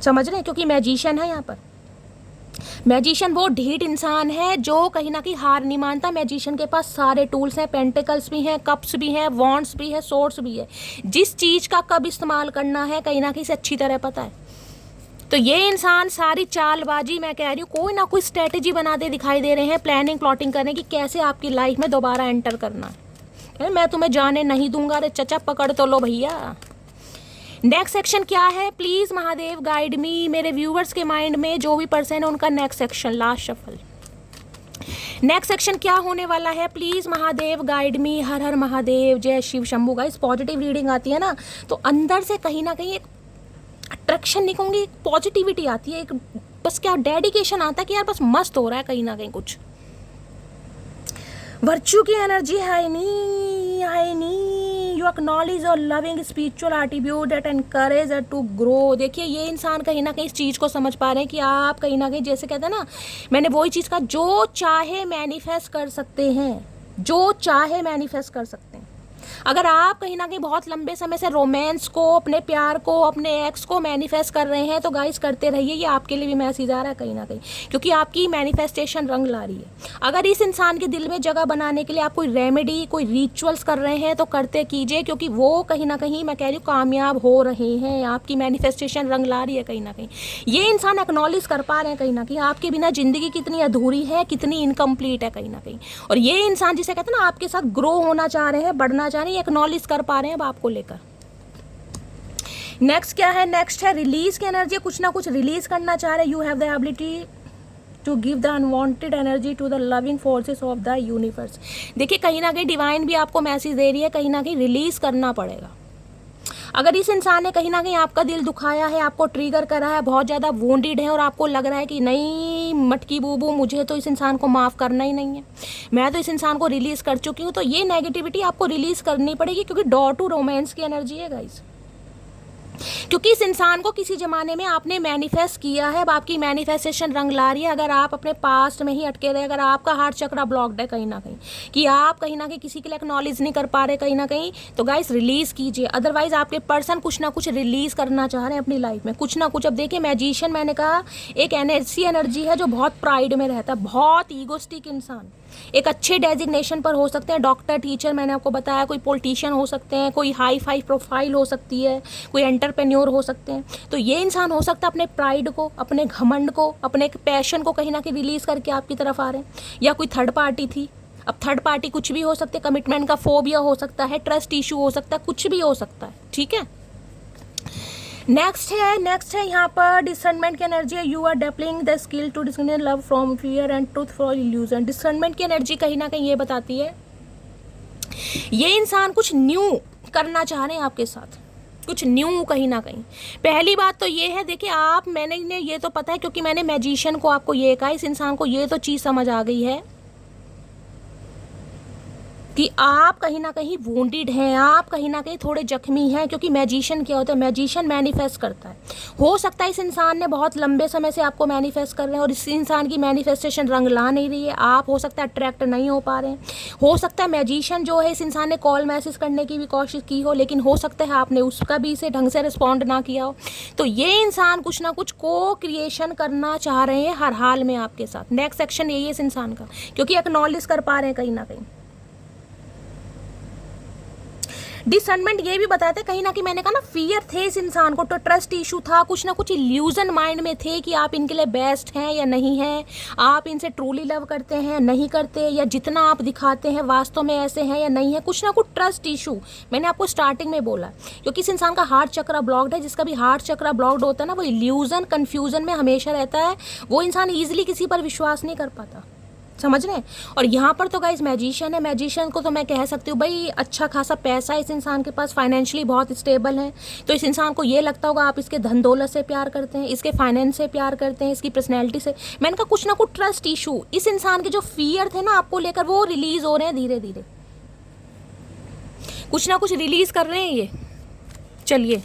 समझ रहे हैं, क्योंकि मैजिशियन है यहाँ पर। मैजिशियन वो ढीठ इंसान है जो कहीं ना कहीं हार नहीं मानता। मैजिशियन के पास सारे टूल्स हैं, पेंटिकल्स भी हैं, कप्स भी हैं, वॉन्ड्स भी है, सोर्ड्स भी है। जिस चीज़ का कब इस्तेमाल करना है कहीं ना कहीं से अच्छी तरह पता है। तो ये इंसान सारी चालबाजी, मैं कह रही हूँ कोई ना कोई स्ट्रेटेजी बनाते दिखाई दे रहे हैं, प्लानिंग प्लॉटिंग करने की, कैसे आपकी लाइफ में दोबारा एंटर करना है। मैं तुम्हें जाने नहीं दूंगा, अरे चचा पकड़ तो लो भैया। नेक्स्ट सेक्शन क्या है, प्लीज़ महादेव गाइड मी। मेरे व्यूवर्स के माइंड में जो भी पर्सन है उनका next section, last shuffle. Next section क्या होने वाला है, प्लीज़ महादेव गाइड मी। हर हर महादेव, जय Shiv Shambhu. Guys positive reading आती है ना तो अंदर से कहीं ना कहीं एक अट्रैक्शन नहीं कहूँगी, एक पॉजिटिविटी आती है, एक बस क्या डेडिकेशन आता है कि यार बस मस्त हो रहा है कहीं ना कहीं कुछ। वर्च्यू की एनर्जी है नी यू एक्नॉलेज और loving spiritual attribute that encourage to grow. देखिए ये इंसान कहीं ना कहीं इस चीज़ को समझ पा रहे हैं कि आप कहीं ना कहीं, जैसे कहते हैं ना, मैंने वही चीज़ का जो चाहे मैनिफेस्ट कर सकते हैं, जो चाहे मैनिफेस्ट कर सकते हैं। अगर आप कहीं ना कहीं बहुत लंबे समय से रोमांस को, अपने प्यार को, अपने एक्स को मैनिफेस्ट कर रहे हैं तो गाइस करते रहिए, ये आपके लिए भी मैसेज आ रहा है कहीं ना कहीं, क्योंकि आपकी मैनिफेस्टेशन रंग ला रही है। अगर इस इंसान के दिल में जगह बनाने के लिए आप कोई रेमेडी, कोई रिचुअल्स कर रहे हैं तो करते कीजिए, क्योंकि वो कहीं ना कहीं मैं कह रही हूँ कामयाब हो रहे हैं, आपकी मैनिफेस्टेशन रंग ला रही है कहीं ना कहीं। ये इंसान एक्नॉलेज कर पा रहे हैं कहीं ना कहीं आपके बिना ज़िंदगी कितनी अधूरी है, कितनी इनकम्प्लीट है कहीं ना कहीं। और ये इंसान जिसे कहते हैं ना आपके साथ ग्रो होना चाह रहे हैं, बढ़ना चाह रहे हैं, एक्नॉलेज कर पा रहे हैं अब आपको लेकर। नेक्स्ट क्या है, नेक्स्ट है रिलीज की एनर्जी। कुछ ना कुछ रिलीज करना चाह रहे हैं। You have the ability to give the unwanted energy to the loving forces of the universe. देखिए कहीं ना कहीं डिवाइन भी आपको मैसेज दे रही है, कहीं ना कहीं रिलीज करना पड़ेगा। अगर इस इंसान ने कहीं ना कहीं आपका दिल दुखाया है, आपको ट्रिगर करा है, बहुत ज़्यादा वोंडेड है और आपको लग रहा है कि नहीं मटकी बूबू मुझे तो इस इंसान को माफ़ करना ही नहीं है, मैं तो इस इंसान को रिलीज़ कर चुकी हूँ, तो ये नेगेटिविटी आपको रिलीज़ करनी पड़ेगी, क्योंकि डोर टू रोमांस की एनर्जी है गाइस। क्योंकि इस इंसान को किसी ज़माने में आपने मैनिफेस्ट किया है, अब आपकी मैनिफेस्टेशन रंग ला रही है। अगर आप अपने पास्ट में ही अटके रहे, अगर आपका हार्ट चक्रा ब्लॉक्ड है कहीं ना कहीं, कि आप कहीं ना कहीं किसी के लिए एक्नॉलेज नहीं कर पा रहे कहीं ना कहीं, तो गाइस रिलीज़ कीजिए। अदरवाइज आपके पर्सन कुछ ना कुछ रिलीज़ करना चाह रहे हैं अपनी लाइफ में, कुछ ना कुछ। अब देखिए मैजिशियन, मैंने कहा एक ऐसी एनर्जी है जो बहुत प्राइड में रहता है, बहुत ईगोस्टिक इंसान, एक अच्छे डेजिग्नेशन पर हो सकते हैं, डॉक्टर, टीचर, मैंने आपको बताया, कोई पॉलिटिशियन हो सकते हैं, कोई हाई फाई प्रोफाइल हो सकती है, कोई एंटरप्रेन्योर हो सकते हैं। तो ये इंसान हो सकता है अपने प्राइड को, अपने घमंड को, अपने पैशन को कहीं ना कहीं रिलीज़ करके आपकी तरफ आ रहे हैं। या कोई थर्ड पार्टी थी, अब थर्ड पार्टी कुछ भी हो सकते, कमिटमेंट का फोबिया हो सकता है, ट्रस्ट इशू हो सकता है, कुछ भी हो सकता है, ठीक है। नेक्स्ट है यहाँ पर डिसर्नमेंट की एनर्जी है। You are developing the skill to discriminate love from fear and truth for illusion. Discernment की एनर्जी कहीं ना कहीं ये बताती है ये इंसान कुछ न्यू करना चाह रहे हैं आपके साथ, कुछ न्यू कहीं ना कहीं। पहली बात तो ये है, देखिए आप, मैंने ये तो पता है क्योंकि मैंने मैजिशियन को आपको ये कहा, इस इंसान को ये तो चीज़ समझ आ गई है कि आप कहीं ना कहीं वोंडेड हैं, आप कहीं ना कहीं थोड़े जख्मी हैं, क्योंकि मैजिशियन क्या होता है, मैजिशियन मैनिफेस्ट करता है। हो सकता है इस इंसान ने बहुत लंबे समय से आपको मैनिफेस्ट कर रहे हैं और इस इंसान की मैनिफेस्टेशन रंग ला नहीं रही है, आप हो सकता है अट्रैक्ट नहीं हो पा रहे हैं। हो सकता है मैजिशियन जो है, इस इंसान ने कॉल मैसेज करने की भी कोशिश की हो, लेकिन हो सकता है आपने उसका भी इसे ढंग से रिस्पॉन्ड ना किया हो। तो ये इंसान कुछ ना कुछ को क्रिएशन करना चाह रहे हैं हर हाल में आपके साथ। नेक्स्ट सेक्शन यही है इस इंसान का, क्योंकि एक्नॉलेज कर पा रहे हैं कहीं ना कहीं। डिसर्नमेंट ये भी बताते कहीं ना कहीं, मैंने कहा ना, फियर थे इस इंसान को, तो ट्रस्ट इशू था, कुछ ना कुछ इल्यूजन माइंड में थे कि आप इनके लिए बेस्ट हैं या नहीं हैं, आप इनसे ट्रूली लव करते हैं नहीं करते, या जितना आप दिखाते हैं वास्तव में ऐसे हैं या नहीं है, कुछ ना कुछ ट्रस्ट इशू। मैंने आपको स्टार्टिंग में बोला, क्योंकि इस इंसान का हार्ट चक्र ब्लॉक्ड है। जिसका भी हार्ट चक्र ब्लॉक्ड होता है ना, वो इल्यूजन कन्फ्यूजन में हमेशा रहता है, वो इंसान ईजिली किसी पर विश्वास नहीं कर पाता, समझ रहे हैं। और यहाँ पर तो गाइस मैजिशियन है, मैजिशियन को तो मैं कह सकती हूँ भाई अच्छा खासा पैसा है इस इंसान के पास, फाइनेंशियली बहुत स्टेबल है। तो इस इंसान को ये लगता होगा आप इसके धन दौलत से प्यार करते हैं, इसके फाइनेंस से प्यार करते हैं, इसकी पर्सनैलिटी से। मैंने कहा कुछ ना कुछ ट्रस्ट इशू, इस इंसान के जो फियर थे ना आपको लेकर, वो रिलीज हो रहे हैं धीरे धीरे, कुछ ना कुछ रिलीज कर रहे हैं ये। चलिए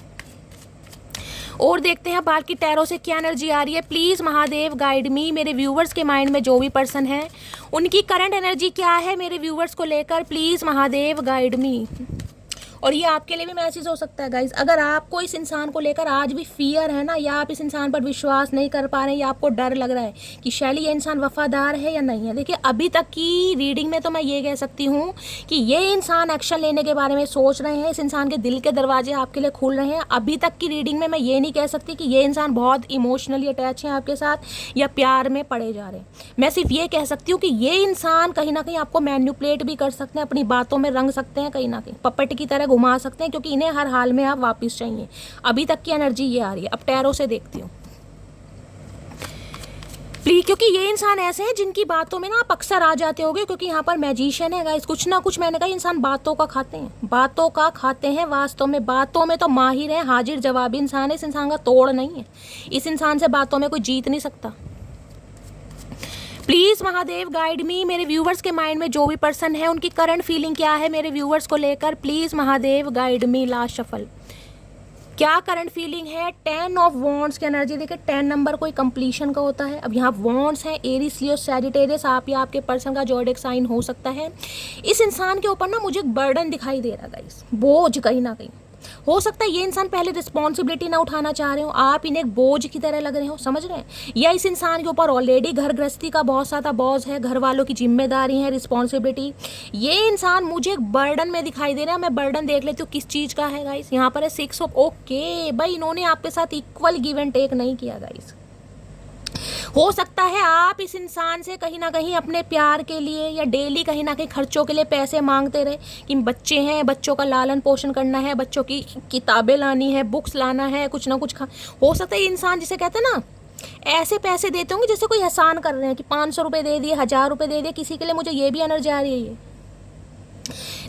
और देखते हैं बाकी टैरो से क्या एनर्जी आ रही है। प्लीज़ महादेव गाइड मी, मेरे व्यूवर्स के माइंड में जो भी पर्सन है उनकी करंट एनर्जी क्या है मेरे व्यूवर्स को लेकर, प्लीज़ महादेव गाइड मी। और ये आपके लिए भी मैसेज हो सकता है गाइज, अगर आपको इस इंसान को लेकर आज भी फियर है ना, या आप इस इंसान पर विश्वास नहीं कर पा रहे हैं, या आपको डर लग रहा है कि शैली ये इंसान वफादार है या नहीं है। देखिए अभी तक की रीडिंग में तो मैं ये कह सकती हूँ कि ये इंसान एक्शन लेने के बारे में सोच रहे हैं, इस इंसान के दिल के दरवाजे आपके लिए खुल रहे हैं। अभी तक की रीडिंग में मैं ये नहीं कह सकती कि ये इंसान बहुत इमोशनली अटैच है आपके साथ या प्यार में पड़े जा रहे हैं। मैं सिर्फ ये कह सकती हूँ कि ये इंसान कहीं ना कहीं आपको मैन्युपुलेट भी कर सकते हैं, अपनी बातों में रंग सकते हैं, कहीं ना कहीं पपट की तरह घुमा सकते हैं, क्योंकि इन्हें हर हाल में आप वापस चाहिए। अभी तक की एनर्जी ये आ रही है। अब टैरो से देखती हूँ प्लीज, क्योंकि ये इंसान ऐसे हैं जिनकी बातों में ना आप अक्सर आ जाते होगे, क्योंकि यहाँ पर मैजिशियन है गाइस। कुछ ना कुछ मैंने कहा इंसान बातों का खाते हैं, बातों का खाते हैं, वास्तव में बातों में तो माहिर है, हाजिर जवाबी इंसान है। इस इंसान का तोड़ नहीं है, इस इंसान से बातों में कोई जीत नहीं सकता। प्लीज़ महादेव गाइड मी, मेरे व्यूवर्स के माइंड में जो भी पर्सन है उनकी करंट फीलिंग क्या है मेरे व्यूवर्स को लेकर, please Mahadev guide me. Last shuffle, क्या करंट फीलिंग है। 10 ऑफ वॉन्ड्स की एनर्जी देखिए, 10 नंबर कोई कंप्लीशन का होता है। अब यहाँ वॉन्ड्स हैं, एरीज, लियो, सैजिटेरियस, आप या आपके पर्सन का ज़ोडिएक साइन हो सकता है। इस इंसान के ऊपर ना मुझे एक बर्डन दिखाई दे रहा है गाइस, बोझ कहीं ना कहीं। हो सकता है ये इंसान पहले रिस्पॉन्सिबिलिटी ना उठाना चाह रहे हो, आप इन्हें एक बोझ की तरह लग रहे हो, समझ रहे हैं। या इस इंसान के ऊपर ऑलरेडी घर गृहस्थी का बहुत ज़्यादा बोझ है, घर वालों की जिम्मेदारी है, रिस्पॉन्सिबिलिटी। ये इंसान मुझे एक बर्डन में दिखाई दे रहा है। मैं बर्डन देख लेती हूँ किस चीज़ का है गाइस। यहाँ पर है 6 ऑफ, ओके भाई, इन्होंने आपके साथ इक्वल गिव एंड टेक नहीं किया गाइस। हो सकता है आप इस इंसान से कहीं ना कहीं अपने प्यार के लिए या डेली कहीं ना कहीं खर्चों के लिए पैसे मांगते रहे, कि बच्चे हैं, बच्चों का लालन पोषण करना है, बच्चों की किताबें लानी है, बुक्स लाना है, कुछ ना कुछ हो सकता है ये इंसान जिसे कहते हैं ना, ऐसे पैसे देते होंगे जैसे कोई एहसान कर रहे हैं कि 500 रुपये दे दिए, 1000 रुपये दे दिए किसी के लिए। मुझे ये भी एनर्जी आ रही है ये।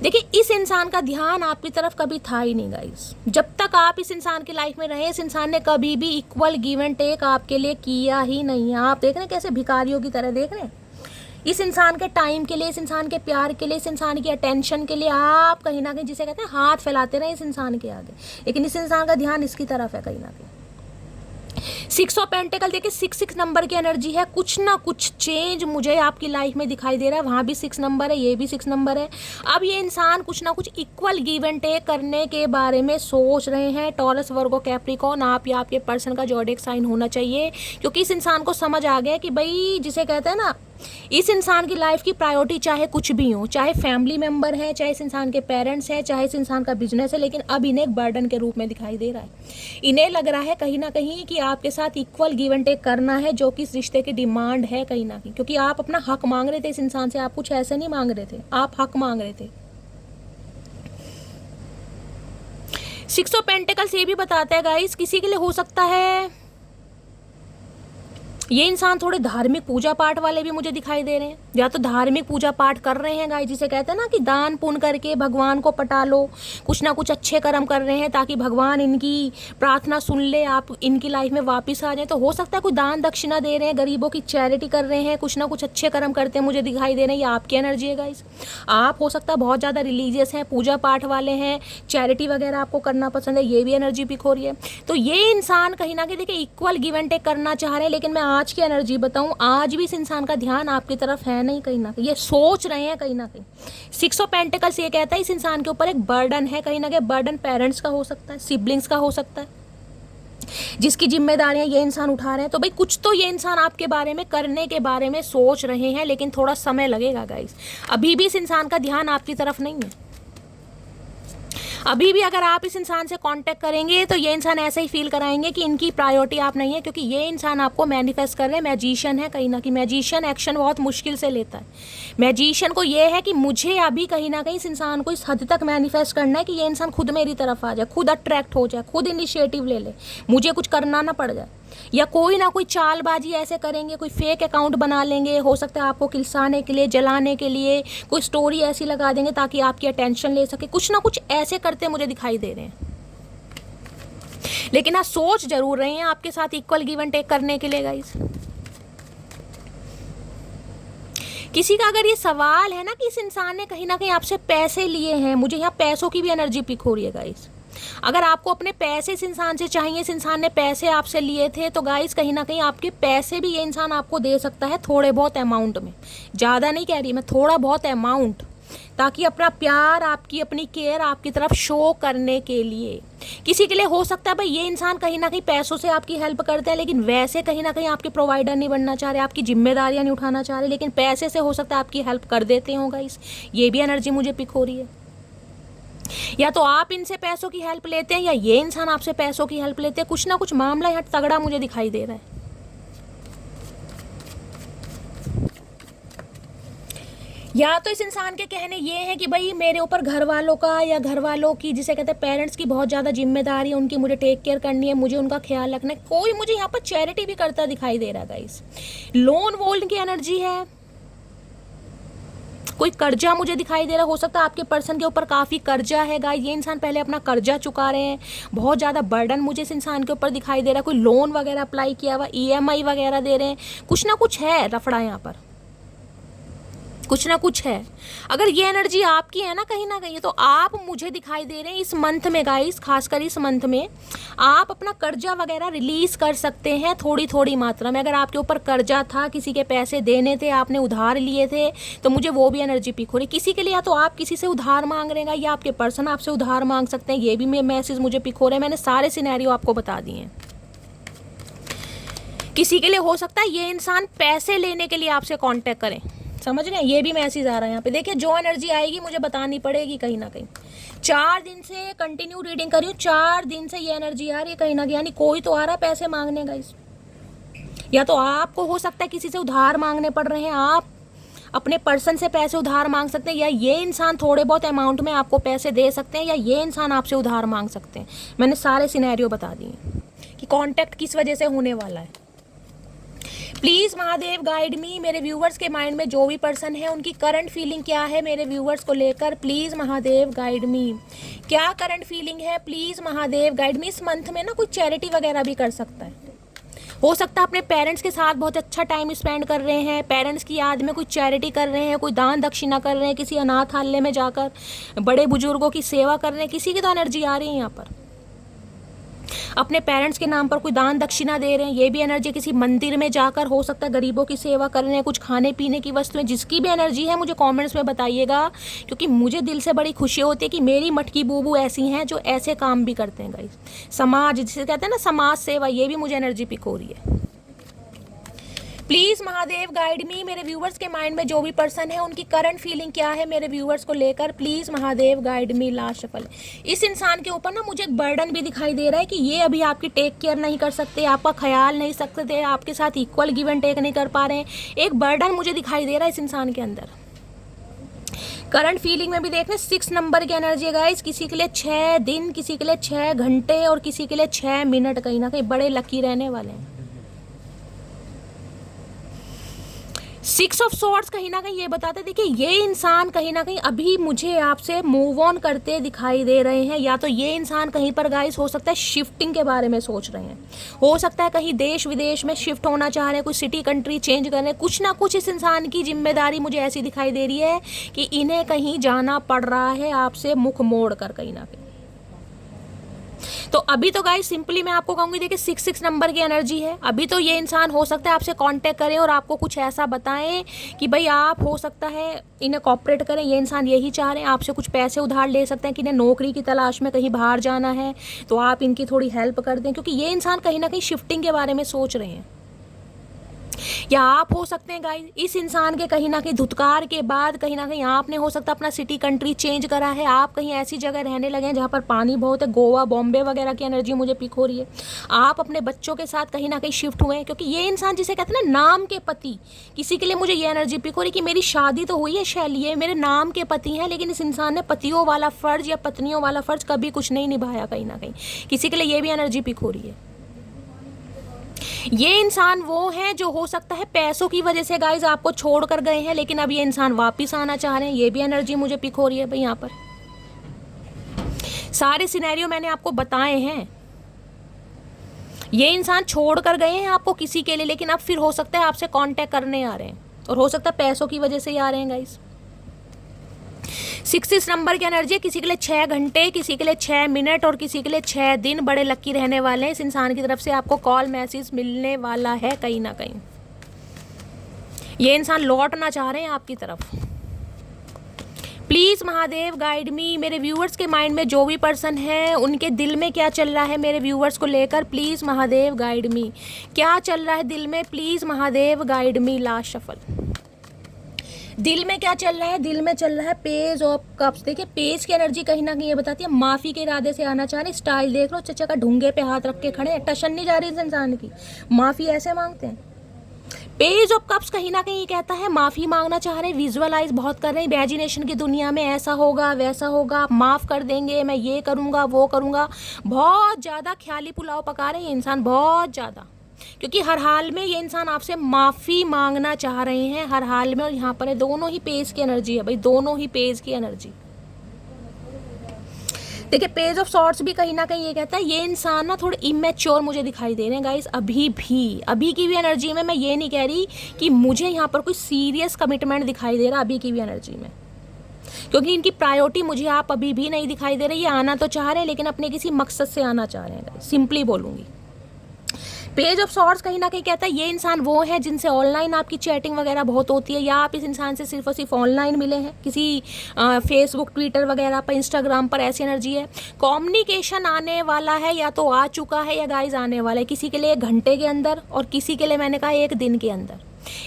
देखिए इस इंसान का ध्यान आपकी तरफ कभी था ही नहीं गाइस। जब तक आप इस इंसान की लाइफ में रहे, इस इंसान ने कभी भी इक्वल गिव एंड टेक आपके लिए किया ही नहीं है। आप देख रहे हैं कैसे भिखारियों की तरह देख रहे हैं। इस इंसान के टाइम के लिए, इस इंसान के प्यार के लिए, इस इंसान की अटेंशन के लिए आप कहीं ना कहीं जिसे कहते हैं हाथ फैलाते रहे इस इंसान के आगे, लेकिन इस इंसान का ध्यान इसकी तरफ है कहीं ना कहीं। 6 ऑफ पेंटिकल देखिए, 6 नंबर की एनर्जी है। कुछ ना कुछ चेंज मुझे आपकी लाइफ में दिखाई दे रहा है। वहाँ भी 6 नंबर है, ये भी 6 नंबर है। अब ये इंसान कुछ ना कुछ इक्वल गिव एंड टेक करने के बारे में सोच रहे हैं। टॉरस, वर्गो, कैप्रिकॉर्न, आप या आपके पर्सन का ज़ोडिएक साइन होना चाहिए, क्योंकि इस इंसान को समझ आ गया कि भाई जिसे कहते हैं ना, इस इंसान की लाइफ की प्रायोरिटी चाहे कुछ भी हो, चाहे फैमिली मेंबर है, चाहे इस इंसान के पेरेंट्स हैं, चाहे इस इंसान का बिजनेस है, लेकिन अब इन्हें एक बर्डन के रूप में दिखाई दे रहा है। इन्हें लग रहा है कहीं ना कहीं कि आपके साथ इक्वल गिव एंड टेक करना है, जो कि इस रिश्ते की डिमांड है कहीं ना कहीं, क्योंकि आप अपना हक मांग रहे थे इस इंसान से। आप कुछ ऐसे नहीं मांग रहे थे, आप हक मांग रहे थे। सिक्स ऑफ पेंटिकल्स ये भी बताता है गाइस, किसी के लिए हो सकता है ये इंसान थोड़े धार्मिक पूजा पाठ वाले भी मुझे दिखाई दे रहे हैं, या तो धार्मिक पूजा पाठ कर रहे हैं गाइस, जिसे कहते हैं ना कि दान पुण्य करके भगवान को पटा लो, कुछ ना कुछ अच्छे कर्म कर रहे हैं ताकि भगवान इनकी प्रार्थना सुन ले, आप इनकी लाइफ में वापस आ जाए। तो हो सकता है कोई दान दक्षिणा दे रहे हैं, गरीबों की चैरिटी कर रहे हैं, कुछ ना कुछ अच्छे कर्म करते हैं मुझे दिखाई दे रहे हैं। ये आपकी एनर्जी है गाइस। आप हो सकता है बहुत ज़्यादा रिलीजियस हैं, पूजा पाठ वाले हैं, चैरिटी वगैरह आपको करना पसंद है, ये भी एनर्जी पिक हो रही है। तो ये इंसान कहीं ना कहीं देखिए इक्वल गिव एंड टेक करना चाह रहे हैं, लेकिन मैं आज की एनर्जी बताऊं, आज भी इस इंसान का ध्यान आपकी तरफ है नहीं, कहीं ना कहीं ये सोच रहे हैं कहीं ना कहीं। सिक्स ऑफ पेंटिकल्स ये कहता है इस इंसान के ऊपर एक बर्डन है, कहीं ना कहीं बर्डन पेरेंट्स का हो सकता है, सिबलिंग्स का हो सकता है, जिसकी जिम्मेदारियां ये इंसान उठा रहे हैं। तो भाई कुछ तो ये इंसान आपके बारे में करने के बारे में सोच रहे हैं, लेकिन थोड़ा समय लगेगा गाइस। अभी भी इस इंसान का ध्यान आपकी तरफ नहीं है। अभी भी अगर आप इस इंसान से कांटेक्ट करेंगे तो ये इंसान ऐसे ही फील कराएंगे कि इनकी प्रायोरिटी आप नहीं है, क्योंकि ये इंसान आपको मैनिफेस्ट कर रहे हैं। मैजिशियन है कहीं ना कहीं, मैजिशियन एक्शन बहुत मुश्किल से लेता है। मैजिशियन को ये है कि मुझे अभी कहीं ना कहीं इस इंसान को इस हद तक मैनिफेस्ट करना है कि ये इंसान खुद मेरी तरफ आ जाए, खुद अट्रैक्ट हो जाए, खुद इनिशिएटिव ले ले, मुझे कुछ करना ना पड़ जाए। या कोई ना कोई चालबाजी ऐसे करेंगे, कोई फेक अकाउंट बना लेंगे, हो सकता है आपको किलसाने के लिए, जलाने के लिए, कोई स्टोरी ऐसी लगा देंगे ताकि आपकी अटेंशन ले सके। कुछ ना कुछ ऐसे करते मुझे दिखाई दे रहे हैं, लेकिन आप सोच जरूर रहे हैं आपके साथ इक्वल गिव एंड टेक करने के लिए गाइस। किसी का अगर ये सवाल है ना कि इस इंसान ने कहीं ना कहीं आपसे पैसे लिए हैं, मुझे यहाँ पैसों की भी एनर्जी पिक हो रही है गाइस। अगर आपको अपने पैसे इस इंसान से चाहिए, इस इंसान ने पैसे आपसे लिए थे, तो गाइस कहीं ना कहीं आपके पैसे भी ये इंसान आपको दे सकता है, थोड़े बहुत अमाउंट में। ज़्यादा नहीं कह रही मैं, थोड़ा बहुत अमाउंट, ताकि अपना प्यार, आपकी अपनी केयर आपकी तरफ शो करने के लिए। किसी के लिए हो सकता है भाई ये इंसान कहीं ना कहीं पैसों से आपकी हेल्प करते हैं, लेकिन वैसे कहीं ना कहीं आपके प्रोवाइडर नहीं बनना चाह रहे, आपकी जिम्मेदारियां नहीं उठाना चाह रहे, लेकिन पैसे से हो सकता है आपकी हेल्प कर देते हो गाइस। ये भी एनर्जी मुझे पिक हो रही है। या तो आप इनसे पैसों की हेल्प लेते हैं, या ये इंसान आपसे पैसों की हेल्प लेते हैं। कुछ ना कुछ मामला यहाँ तगड़ा मुझे दिखाई दे रहा है। या तो इस इंसान के कहने ये है कि भाई मेरे ऊपर घर वालों का, या घर वालों की, जिसे कहते हैं पेरेंट्स की, बहुत ज़्यादा जिम्मेदारी है, उनकी मुझे टेक केयर करनी है, मुझे उनका ख्याल रखना है। कोई मुझे यहाँ पर चैरिटी भी करता दिखाई दे रहा है गाइस। लोन वोल्ड की एनर्जी है, कोई कर्जा मुझे दिखाई दे रहा। हो सकता है आपके पर्सन के ऊपर काफ़ी कर्जा है गाइस, ये इंसान पहले अपना कर्जा चुका रहे हैं, बहुत ज़्यादा बर्डन मुझे इस इंसान के ऊपर दिखाई दे रहा है। कोई लोन वगैरह अप्लाई किया हुआ, EMI वगैरह दे रहे हैं, कुछ ना कुछ है रफड़ा यहाँ पर, कुछ ना कुछ है। अगर ये एनर्जी आपकी है ना कहीं तो आप मुझे दिखाई दे रहे हैं इस मंथ में गाइस, खासकर इस मंथ में आप अपना कर्जा वगैरह रिलीज कर सकते हैं थोड़ी थोड़ी मात्रा में। अगर आपके ऊपर कर्जा था, किसी के पैसे देने थे, आपने उधार लिए थे, तो मुझे वो भी एनर्जी पिक हो रही। किसी के लिए या तो आप किसी से उधार मांग रहे हैं, या आपके पर्सन आपसे उधार मांग सकते हैं, ये भी मैसेज मुझे पिक हो रहे हैं। मैंने सारे सिनेरियो आपको बता दिए हैं। किसी के लिए हो सकता है ये इंसान पैसे लेने के लिए आपसे कांटेक्ट करें, समझ रहे हैं, ये भी मैसेज आ रहा है यहाँ पे। देखिए जो एनर्जी आएगी मुझे बतानी पड़ेगी कहीं ना कहीं। 4 दिन से कंटिन्यू रीडिंग करी हूँ, 4 दिन से ये एनर्जी आ रही है कहीं ना कहीं, यानी कोई तो आ रहा है पैसे मांगने गाइस। या तो आपको हो सकता है किसी से उधार मांगने पड़ रहे हैं, आप अपने पर्सन से पैसे उधार मांग सकते हैं, या ये इंसान थोड़े बहुत अमाउंट में आपको पैसे दे सकते हैं, या ये इंसान आपसे उधार मांग सकते हैं। मैंने सारे सिनेरियो बता दिए कि कॉन्टैक्ट किस वजह से होने वाला है। प्लीज़ महादेव गाइड मी, मेरे व्यूवर्स के माइंड में जो भी पर्सन है उनकी करंट फीलिंग क्या है मेरे व्यूवर्स को लेकर। प्लीज़ महादेव गाइड मी, क्या करंट फीलिंग है, प्लीज़ महादेव गाइड मी। इस मंथ में ना कोई चैरिटी वगैरह भी कर सकता है, हो सकता है अपने पेरेंट्स के साथ बहुत अच्छा टाइम स्पेंड कर रहे हैं, पेरेंट्स की याद में कोई चैरिटी कर रहे हैं, कोई दान दक्षिणा कर रहे हैं, किसी अनाथालय में जाकर बड़े बुजुर्गों की सेवा कर रहे हैं। किसी की तो एनर्जी आ रही है यहाँ पर, अपने पेरेंट्स के नाम पर कोई दान दक्षिणा दे रहे हैं। ये भी एनर्जी किसी मंदिर में जाकर, हो सकता है गरीबों की सेवा कर रहे हैं, कुछ खाने पीने की वस्तुएं। जिसकी भी एनर्जी है मुझे कमेंट्स में बताइएगा, क्योंकि मुझे दिल से बड़ी खुशी होती है कि मेरी मटकी बूबू ऐसी हैं जो ऐसे काम भी करते हैं गाइस। समाज जिसे कहते हैं ना, समाज सेवा, ये भी मुझे एनर्जी पिक हो रही है। प्लीज़ महादेव गाइड मी, मेरे व्यूवर्स के माइंड में जो भी पर्सन है उनकी करंट फीलिंग क्या है मेरे व्यूवर्स को लेकर। Please Mahadev guide me. Last shuffle, इस इंसान के ऊपर ना मुझे एक बर्डन भी दिखाई दे रहा है कि ये अभी आपकी टेक केयर नहीं कर सकते, आपका ख्याल नहीं सकते, आपके साथ इक्वल गिव एंड टेक नहीं कर पा रहे हैं। एक बर्डन मुझे दिखाई दे रहा है इस इंसान के अंदर। करंट फीलिंग में भी देख रहे 6 नंबर की एनर्जी है गाइस, किसी के लिए 6 दिन, किसी के लिए 6 घंटे और किसी के लिए 6 मिनट, कहीं ना कहीं बड़े लकी रहने वाले हैं। 6 ऑफ सॉर्ड्स कहीं ना कहीं ये बताते हैं, देखिए ये इंसान कहीं ना कहीं अभी मुझे आपसे मूव ऑन करते दिखाई दे रहे हैं, या तो ये इंसान कहीं पर गाइस हो सकता है शिफ्टिंग के बारे में सोच रहे हैं, हो सकता है कहीं देश विदेश में शिफ्ट होना चाह रहे हैं, कुछ सिटी कंट्री चेंज कर रहे हैं, कुछ ना कुछ इस इंसान की जिम्मेदारी मुझे ऐसी दिखाई दे रही है कि इन्हें कहीं जाना पड़ रहा है आपसे मुख मोड़ कर कहीं ना कहीं। तो अभी तो गाइस सिंपली मैं आपको कहूंगी, देखिए 6 नंबर की एनर्जी है, अभी तो ये इंसान हो सकता है आपसे कांटेक्ट करें और आपको कुछ ऐसा बताएं कि भाई आप हो सकता है इन्हें कॉपरेट करें, ये इंसान यही चाह रहे हैं, आपसे कुछ पैसे उधार ले सकते हैं कि इन्हें नौकरी की तलाश में कहीं बाहर जाना है तो आप इनकी थोड़ी हेल्प कर दें, क्योंकि ये इंसान कहीं ना कहीं शिफ्टिंग के बारे में सोच रहे हैं। या आप हो सकते हैं गाइस इस इंसान के कहीं ना कहीं धुतकार के बाद कहीं ना कहीं आपने हो सकता है अपना सिटी कंट्री चेंज करा है, आप कहीं ऐसी जगह रहने लगे हैं जहाँ पर पानी बहुत है, गोवा बॉम्बे वगैरह की एनर्जी मुझे पिक हो रही है, आप अपने बच्चों के साथ कहीं ना कहीं शिफ्ट हुए हैं, क्योंकि ये इंसान जिसे कहते हैं ना नाम के पति, किसी के लिए मुझे ये एनर्जी पिक हो रही है कि मेरी शादी तो हुई है शैली, ये मेरे नाम के पति हैं, लेकिन इस इंसान ने पतियों वाला फर्ज या पत्नियों वाला फर्ज कभी कुछ नहीं निभाया, कहीं ना कहीं किसी के लिए ये भी एनर्जी पिक हो रही है। ये इंसान वो है जो हो सकता है पैसों की वजह से गाइज आपको छोड़ कर गए हैं, लेकिन अब ये इंसान वापस आना चाह रहे हैं, ये भी एनर्जी मुझे पिक हो रही है भाई। यहाँ पर सारे सिनेरियो मैंने आपको बताए हैं, ये इंसान छोड़ कर गए हैं आपको किसी के लिए, लेकिन अब फिर हो सकता है आपसे कांटेक्ट करने आ रहे हैं, और हो सकता है पैसों की वजह से ही आ रहे हैं गाइज। 6 नंबर की एनर्जी है, किसी के लिए 6 घंटे, किसी के लिए 6 मिनट और किसी के लिए 6 दिन बड़े लकी रहने वाले हैं। इस इंसान की तरफ से आपको कॉल मैसेज मिलने वाला है कहीं ना कहीं, ये इंसान लौटना चाह रहे हैं आपकी तरफ। प्लीज़ महादेव गाइड मी, मेरे व्यूअर्स के माइंड में जो भी पर्सन है उनके दिल में क्या चल रहा है मेरे व्यूअर्स को लेकर, प्लीज़ महादेव गाइड मी, क्या चल रहा है दिल में, please Mahadev guide me. Last shuffle, दिल में क्या चल रहा है, दिल में चल रहा है पेज ऑफ कप्स। देखिए पेज की एनर्जी कहीं ना कहीं ये बताती है माफ़ी के इरादे से आना चाह रहे, स्टाइल देख लो, चचा का ढूंगे पे हाथ रख के खड़े हैं, टशन नहीं जा रही इस इंसान की, माफ़ी ऐसे मांगते हैं। पेज ऑफ कप्स कहीं ना कहीं कहता है माफ़ी मांगना चाह रहे हैं, विजुअलाइज बहुत कर रहे हैं, इमेजिनेशन की दुनिया में ऐसा होगा वैसा होगा, माफ़ कर देंगे, मैं ये करूँगा वो करूँगा, बहुत ज़्यादा ख्याली पुलाव पका रहे हैं ये इंसान, बहुत ज़्यादा, क्योंकि हर हाल में ये इंसान आपसे माफ़ी मांगना चाह रहे हैं हर हाल में। और यहाँ पर है दोनों ही पेज की एनर्जी है भाई, दोनों ही पेज की एनर्जी। देखिए पेज ऑफ सॉर्ड्स भी कहीं ना कहीं ये कहता है ये इंसान ना थोड़े इमेच्योर मुझे दिखाई दे रहे हैं गाइस, अभी की भी एनर्जी में। मैं ये नहीं कह रही कि मुझे यहाँ पर कोई सीरियस कमिटमेंट दिखाई दे रहा अभी की भी एनर्जी में, क्योंकि इनकी प्रायोरिटी मुझे आप अभी भी नहीं दिखाई दे रही। ये आना तो चाह रहे हैं लेकिन अपने किसी मकसद से आना चाह रहे हैं, सिंपली बोलूँगी। पेज ऑफ सॉर्ड्स कहीं ना कहीं कहता है ये इंसान वो है जिनसे ऑनलाइन आपकी चैटिंग वगैरह बहुत होती है, या आप इस इंसान से सिर्फ और सिर्फ ऑनलाइन मिले हैं किसी फेसबुक ट्विटर वगैरह पर, इंस्टाग्राम पर, ऐसी एनर्जी है। कम्युनिकेशन आने वाला है, या तो आ चुका है या गाइज आने वाला है, किसी के लिए 1 घंटे के अंदर और किसी के लिए मैंने कहा 1 दिन के अंदर।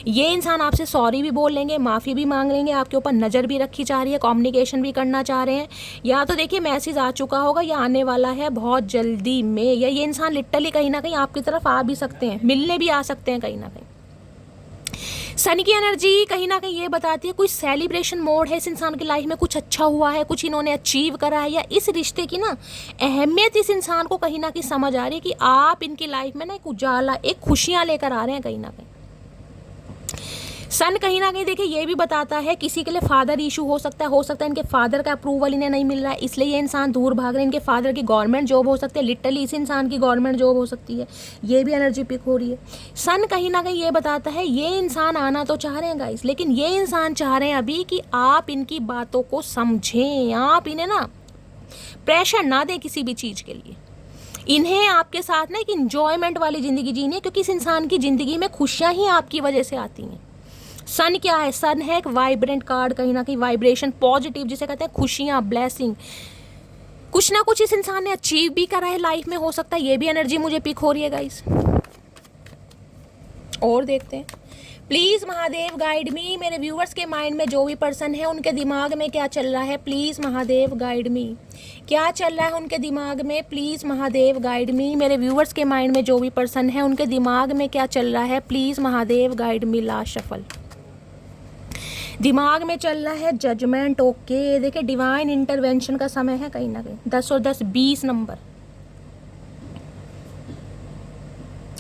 ये इंसान आपसे सॉरी भी बोल लेंगे, माफ़ी भी मांग लेंगे, आपके ऊपर नज़र भी रखी जा रही है, कम्युनिकेशन भी करना चाह रहे हैं, या तो देखिए मैसेज आ चुका होगा या आने वाला है बहुत जल्दी में, या ये इंसान लिटरली कहीं ना कहीं आपकी तरफ आ भी सकते हैं, मिलने भी आ सकते हैं कहीं ना कहीं। सन की एनर्जी कहीं ना कहीं ये बताती है कोई सेलिब्रेशन मोड है इस इंसान की लाइफ में, कुछ अच्छा हुआ है, कुछ इन्होंने अचीव करा है, या इस रिश्ते की ना अहमियत इस इंसान को कहीं ना कहीं समझ आ रही है कि आप इनकी लाइफ में ना एक उजाला, एक खुशियाँ लेकर आ रहे हैं कहीं ना कहीं। सन कहीं ना कहीं देखिए ये भी बताता है किसी के लिए फादर इशू हो सकता है इनके फादर का अप्रूवल इन्हें नहीं मिल रहा है, इसलिए ये इंसान दूर भाग रहे हैं। इनके फादर की गवर्नमेंट जॉब हो सकती है, लिटरली इस इंसान की गवर्नमेंट जॉब हो सकती है, ये भी एनर्जी पिक हो रही है। सन कहीं ना कहीं ये बताता है ये इंसान आना तो चाह रहे हैं गाइस, लेकिन ये इंसान चाह रहे हैं अभी कि आप इनकी बातों को समझें, आप इन्हें ना प्रेशर ना दें किसी भी चीज़ के लिए, इन्हें आपके साथ ना एक इंजॉयमेंट वाली ज़िंदगी जीनी है, क्योंकि इस इंसान की ज़िंदगी में खुशियाँ ही आपकी वजह से आती हैं। सन क्या है, सन है एक वाइब्रेंट कार्ड, कहीं ना कहीं वाइब्रेशन, पॉजिटिव जिसे कहते हैं, खुशियाँ, ब्लेसिंग, कुछ ना कुछ इस इंसान ने अचीव भी करा है लाइफ में, हो सकता है ये भी एनर्जी मुझे पिक हो रही है गाइस। और देखते हैं, प्लीज़ महादेव गाइड मी, मेरे व्यूअर्स के माइंड में जो भी पर्सन है उनके दिमाग में क्या चल रहा है, प्लीज़ महादेव गाइड मी, क्या चल रहा है उनके दिमाग में, प्लीज़ महादेव गाइड मी, मेरे व्यूअर्स के माइंड में जो भी पर्सन है उनके दिमाग में क्या चल रहा है, please Mahadev guide me. Last shuffle, दिमाग में चल रहा है जजमेंट। ओके, देखिए डिवाइन इंटरवेंशन का समय है कहीं ना कहीं। 10 और 10 20 नंबर,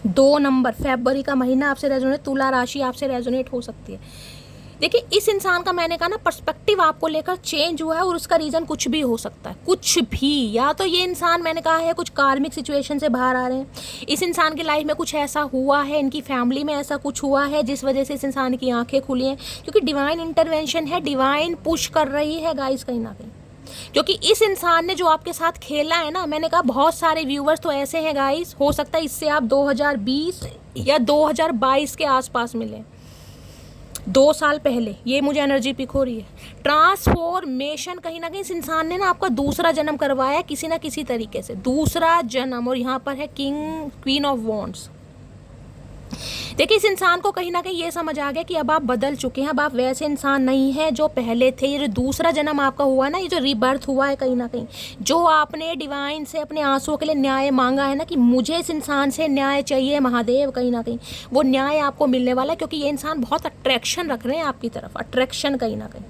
2 नंबर, फरवरी का महीना आपसे रेजोनेट, तुला राशि आपसे रेजोनेट हो सकती है। देखिए इस इंसान का मैंने कहा ना पर्सपेक्टिव आपको लेकर चेंज हुआ है, और उसका रीज़न कुछ भी हो सकता है, कुछ भी। या तो ये इंसान मैंने कहा है कुछ कार्मिक सिचुएशन से बाहर आ रहे हैं, इस इंसान की लाइफ में कुछ ऐसा हुआ है, इनकी फैमिली में ऐसा कुछ हुआ है जिस वजह से इस इंसान की आंखें खुली हैं, क्योंकि डिवाइन इंटरवेंशन है, डिवाइन पुश कर रही है गाइस कहीं ना कहीं। क्योंकि इस इंसान ने जो आपके साथ खेला है ना, मैंने कहा बहुत सारे व्यूवर्स तो ऐसे हैं गाइस, हो सकता है इससे आप 2020 या 2022 के आसपास मिले, 2 साल पहले। ये मुझे एनर्जी पिक हो रही है। ट्रांसफॉर्मेशन कहीं ना कहीं इस इंसान ने ना आपका दूसरा जन्म करवाया किसी ना किसी तरीके से, दूसरा जन्म। और यहाँ पर है क्वीन ऑफ वॉन्ड्स। देखिए इस इंसान को कहीं ना कहीं ये समझ आ गया कि अब आप बदल चुके हैं, अब आप वैसे इंसान नहीं हैं जो पहले थे। ये जो दूसरा जन्म आपका हुआ ना, ये जो रीबर्थ हुआ है कहीं ना कहीं, जो आपने डिवाइन से अपने आंसुओं के लिए न्याय मांगा है ना, कि मुझे इस इंसान से न्याय चाहिए महादेव, कहीं ना कहीं वो न्याय आपको मिलने वाला है। क्योंकि ये इंसान बहुत अट्रैक्शन रख रहे हैं आपकी तरफ, अट्रैक्शन कहीं ना कहीं।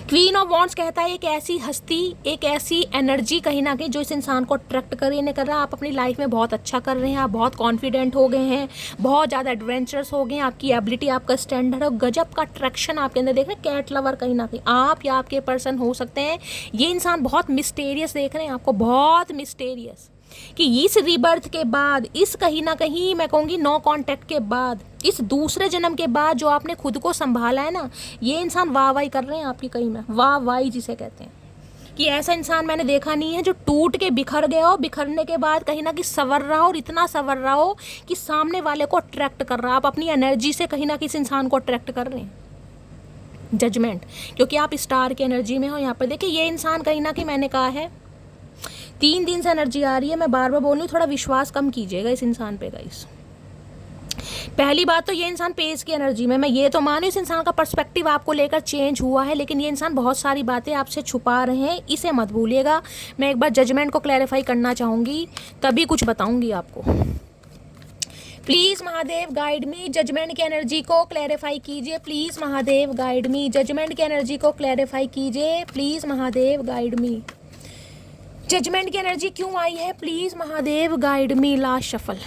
क्वीन ऑफ वॉन्ड्स कहता है एक ऐसी हस्ती, एक ऐसी एनर्जी कहीं ना कहीं जो इस इंसान को अट्रैक्ट कर रहा है। आप अपनी लाइफ में बहुत अच्छा कर रहे हैं, आप बहुत कॉन्फिडेंट हो गए हैं, बहुत ज़्यादा एडवेंचरस हो गए हैं, आपकी एबिलिटी, आपका स्टैंडर्ड और गजब का अट्रैक्शन आपके अंदर देख रहे हैं। कैट लवर कहीं ना कहीं आप या आपके पर्सन हो सकते हैं। ये इंसान बहुत मिस्टेरियस देख रहे हैं आपको, बहुत मिस्टेरियस, कि इस रीबर्थ के बाद, इस कहीं ना कहीं मैं कहूँगी नो कॉन्टैक्ट के बाद, इस दूसरे जन्म के बाद जो आपने खुद को संभाला है ना, ये इंसान वाहवाही कर रहे हैं आपकी, कहीं में वाहवाही जिसे कहते हैं, कि ऐसा इंसान मैंने देखा नहीं है जो टूट के बिखर गया हो, बिखरने के बाद कहीं ना कहीं संवर रहा हो, और इतना संवर रहा हो कि सामने वाले को अट्रैक्ट कर रहा है। आप अपनी एनर्जी से कहीं ना किसी इंसान को अट्रैक्ट कर रहे हैं। जजमेंट, क्योंकि आप स्टार की एनर्जी में हो। यहाँ पर देखिए ये इंसान कहीं ना कहीं मैंने कहा है 3 दिन से एनर्जी आ रही है, मैं बार बार बोल रही हूँ, थोड़ा विश्वास कम कीजिएगा इस इंसान पे गाइस। पहली बात तो ये इंसान पेस की एनर्जी में, मैं ये तो मानूं इस इंसान का पर्सपेक्टिव आपको लेकर चेंज हुआ है, लेकिन ये इंसान बहुत सारी बातें आपसे छुपा रहे हैं, इसे मत भूलिएगा। मैं एक बार जजमेंट को क्लैरिफाई करना चाहूँगी, तभी कुछ बताऊँगी आपको। Please Mahadev guide me, judgement की एनर्जी को क्लैरिफाई कीजिए। Please Mahadev guide me, judgement की एनर्जी को क्लैरिफाई कीजिए। Please Mahadev guide me, judgement की एनर्जी क्यों आई है, please Mahadev guide me. Last shuffle,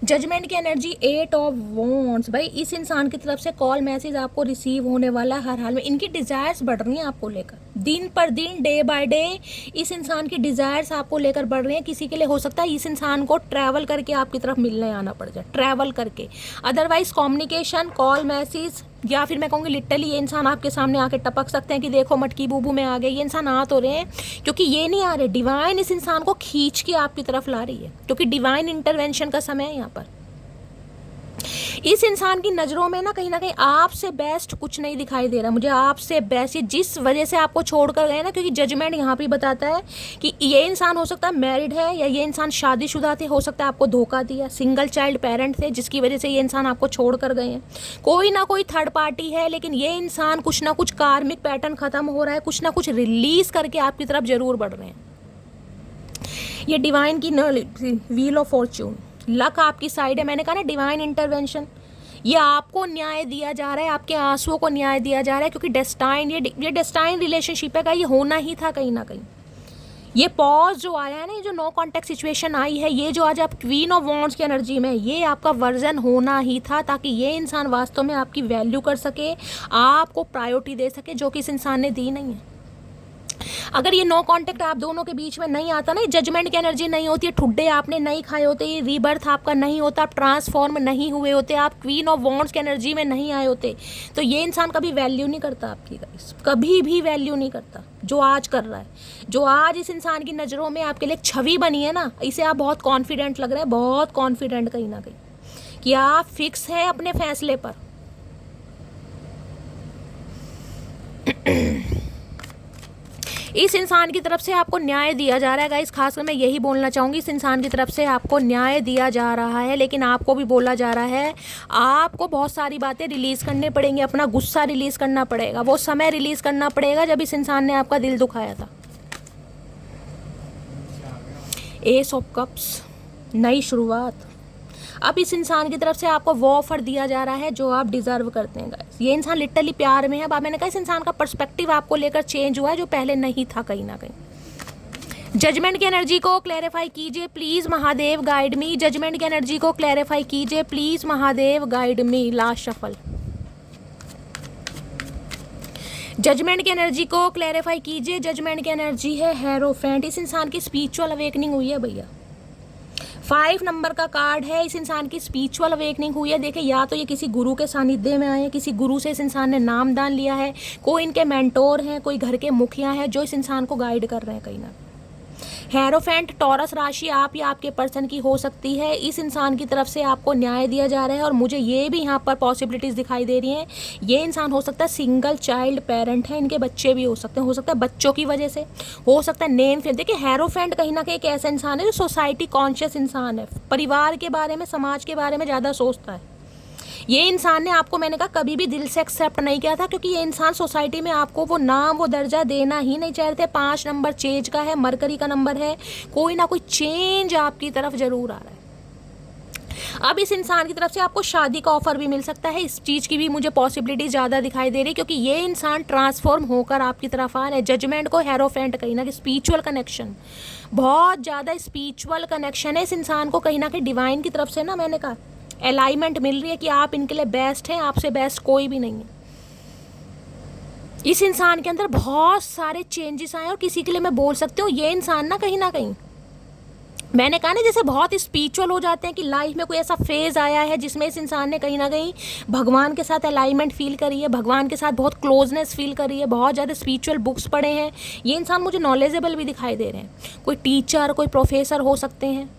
judgement की एनर्जी 8 ऑफ वॉन्ड्स। भाई इस इंसान की तरफ से कॉल मैसेज आपको रिसीव होने वाला है हर हाल में। इनकी डिज़ायर्स बढ़ रही हैं आपको लेकर, दिन पर दिन, डे बाय डे इस इंसान की डिज़ायर्स आपको लेकर बढ़ रही हैं। किसी के लिए हो सकता है इस इंसान को ट्रैवल करके आपकी तरफ मिलने आना पड़ जाए, ट्रैवल करके। अदरवाइज कम्युनिकेशन, कॉल मैसेज, या फिर मैं कहूँगी लिटरली ये इंसान आपके सामने आके टपक सकते हैं कि देखो मटकी बूबू में आ गए। ये इंसान आ तो रहे हैं, क्योंकि ये नहीं आ रहे, डिवाइन इस इंसान को खींच के आपकी तरफ ला रही है, क्योंकि डिवाइन इंटरवेंशन का समय है यहाँ पर। इस इंसान की नज़रों में ना कहीं आपसे बेस्ट कुछ नहीं दिखाई दे रहा मुझे, आपसे बेस्ट। ये जिस वजह से आपको छोड़ कर गए ना, क्योंकि जजमेंट यहाँ पे बताता है कि ये इंसान हो सकता है मैरिड है, या ये इंसान शादीशुदा थे, हो सकता है आपको धोखा दिया, सिंगल चाइल्ड पेरेंट थे जिसकी वजह से ये इंसान आपको छोड़ कर गए हैं। कोई ना कोई थर्ड पार्टी है, लेकिन ये इंसान कुछ ना कुछ कार्मिक पैटर्न खत्म हो रहा है, कुछ ना कुछ रिलीज करके आपकी तरफ जरूर बढ़ रहे हैं। ये डिवाइन की व्हील ऑफ फॉर्च्यून, लक आपकी साइड है। मैंने कहा ना डिवाइन इंटरवेंशन, ये आपको न्याय दिया जा रहा है, आपके आंसुओं को न्याय दिया जा रहा है, क्योंकि डेस्टाइन, ये डेस्टाइन रिलेशनशिप है, ये होना ही था कहीं ना कहीं। ये पॉज जो आया है ना, ये जो नो कॉन्टेक्ट सिचुएशन आई है, ये जो आज आप क्वीन ऑफ वॉन्ड्स की एनर्जी में, ये आपका वर्जन होना ही था, ताकि ये इंसान वास्तव में आपकी वैल्यू कर सके, आपको प्रायोरिटी दे सके, जो कि इस इंसान ने दी नहीं है। अगर ये नो कॉन्टेक्ट आप दोनों के बीच में नहीं आता ना, जजमेंट की एनर्जी नहीं होती, ठुड्डे आपने नहीं खाए होते, ये रीबर्थ आपका नहीं होता, आप ट्रांसफॉर्म नहीं हुए होते, आप क्वीन ऑफ वॉन्ड्स की एनर्जी में नहीं आए होते, तो ये इंसान कभी वैल्यू नहीं करता आपकी गाइस, कभी भी वैल्यू नहीं करता जो आज कर रहा है। जो आज इस इंसान की नज़रों में आपके लिए एक छवि बनी है ना, इसे आप बहुत कॉन्फिडेंट लग रहे हैं, बहुत कॉन्फिडेंट कहीं ना कहीं, कि आप फिक्स हैं अपने फैसले पर। इस इंसान की तरफ से आपको न्याय दिया जा रहा है गाइस, खासकर मैं यही बोलना चाहूँगी, इस इंसान की तरफ से आपको न्याय दिया जा रहा है, लेकिन आपको भी बोला जा रहा है आपको बहुत सारी बातें रिलीज़ करने पड़ेंगी, अपना गुस्सा रिलीज़ करना पड़ेगा, वो समय रिलीज़ करना पड़ेगा जब इस इंसान ने आपका दिल दुखाया था। एस ऑफ कप्स, नई शुरुआत। अब इस इंसान की तरफ से आपको वो ऑफर दिया जा रहा है जो आप डिजर्व करते हैं गाइस। ये इंसान लिटरली प्यार में है। अब मैंने कहा इस इंसान का पर्सपेक्टिव आपको लेकर चेंज हुआ है जो पहले नहीं था कहीं ना कहीं। जजमेंट की एनर्जी को क्लैरिफाई कीजिए please Mahadev, guide me. Judgement की एनर्जी को क्लैरिफाई कीजिए please Mahadev, guide me. Last shuffle. Judgement की एनर्जी को क्लैरिफाई कीजिए। जजमेंट की एनर्जी है हेरोफेंट। इस इंसान की स्पिरिचुअल अवेकनिंग हुई है भैया। 5 नंबर का कार्ड है। इस इंसान की स्पिरिचुअल अवेकनिंग हुई है। देखिए या तो ये किसी गुरु के सानिध्य में आए हैं, किसी गुरु से इस इंसान ने नाम दान लिया है, कोई इनके मेंटोर हैं, कोई घर के मुखिया हैं जो इस इंसान को गाइड कर रहे हैं कहीं ना। हेरोफेंट टॉरस राशि आप या आपके पर्सन की हो सकती है। इस इंसान की तरफ से आपको न्याय दिया जा रहा है और मुझे ये भी यहाँ पर पॉसिबिलिटीज़ दिखाई दे रही हैं। ये इंसान हो सकता है सिंगल चाइल्ड पेरेंट है, इनके बच्चे भी हो सकते हैं, हो सकता है बच्चों की वजह से, हो सकता है नेम फेम। देखिए हेरोफेंट कहीं ना कहीं एक ऐसा इंसान है जो सोसाइटी कॉन्शियस इंसान है, परिवार के बारे में, समाज के बारे में ज़्यादा सोचता है। ये इंसान ने आपको, मैंने कहा, कभी भी दिल से एक्सेप्ट नहीं किया था क्योंकि ये इंसान सोसाइटी में आपको वो नाम, वो दर्जा देना ही नहीं चाहते। 5 नंबर चेंज का है, मरकरी का नंबर है। कोई ना कोई चेंज आपकी तरफ जरूर आ रहा है। अब इस इंसान की तरफ से आपको शादी का ऑफर भी मिल सकता है। इस चीज़ की भी मुझे पॉसिबिलिटी ज़्यादा दिखाई दे रही है क्योंकि ये इंसान ट्रांसफॉर्म होकर आपकी तरफ आ रहे हैं। जजमेंट को हेरोफेंट कहीं ना कहीं स्पिरिचुअल कनेक्शन, बहुत ज़्यादा स्पिरिचुअल कनेक्शन है इस इंसान को कहीं ना कहीं डिवाइन की तरफ से ना, मैंने कहा अलाइनमेंट मिल रही है कि आप इनके लिए बेस्ट हैं, आपसे बेस्ट कोई भी नहीं है। इस इंसान के अंदर बहुत सारे चेंजेस आए और किसी के लिए मैं बोल सकती हूँ ये इंसान ना कहीं मैंने कहा ना जैसे बहुत स्पिरिचुअल हो जाते हैं कि लाइफ में कोई ऐसा फेज आया है जिसमें इस इंसान ने कहीं ना कहीं भगवान के साथ अलाइनमेंट फील करी है, भगवान के साथ बहुत क्लोजनेस फील करी है, बहुत ज़्यादा स्पिरिचुअल बुक्स पढ़े हैं। ये इंसान मुझे नॉलेजेबल भी दिखाई दे रहे हैं। कोई टीचर, कोई प्रोफेसर हो सकते हैं,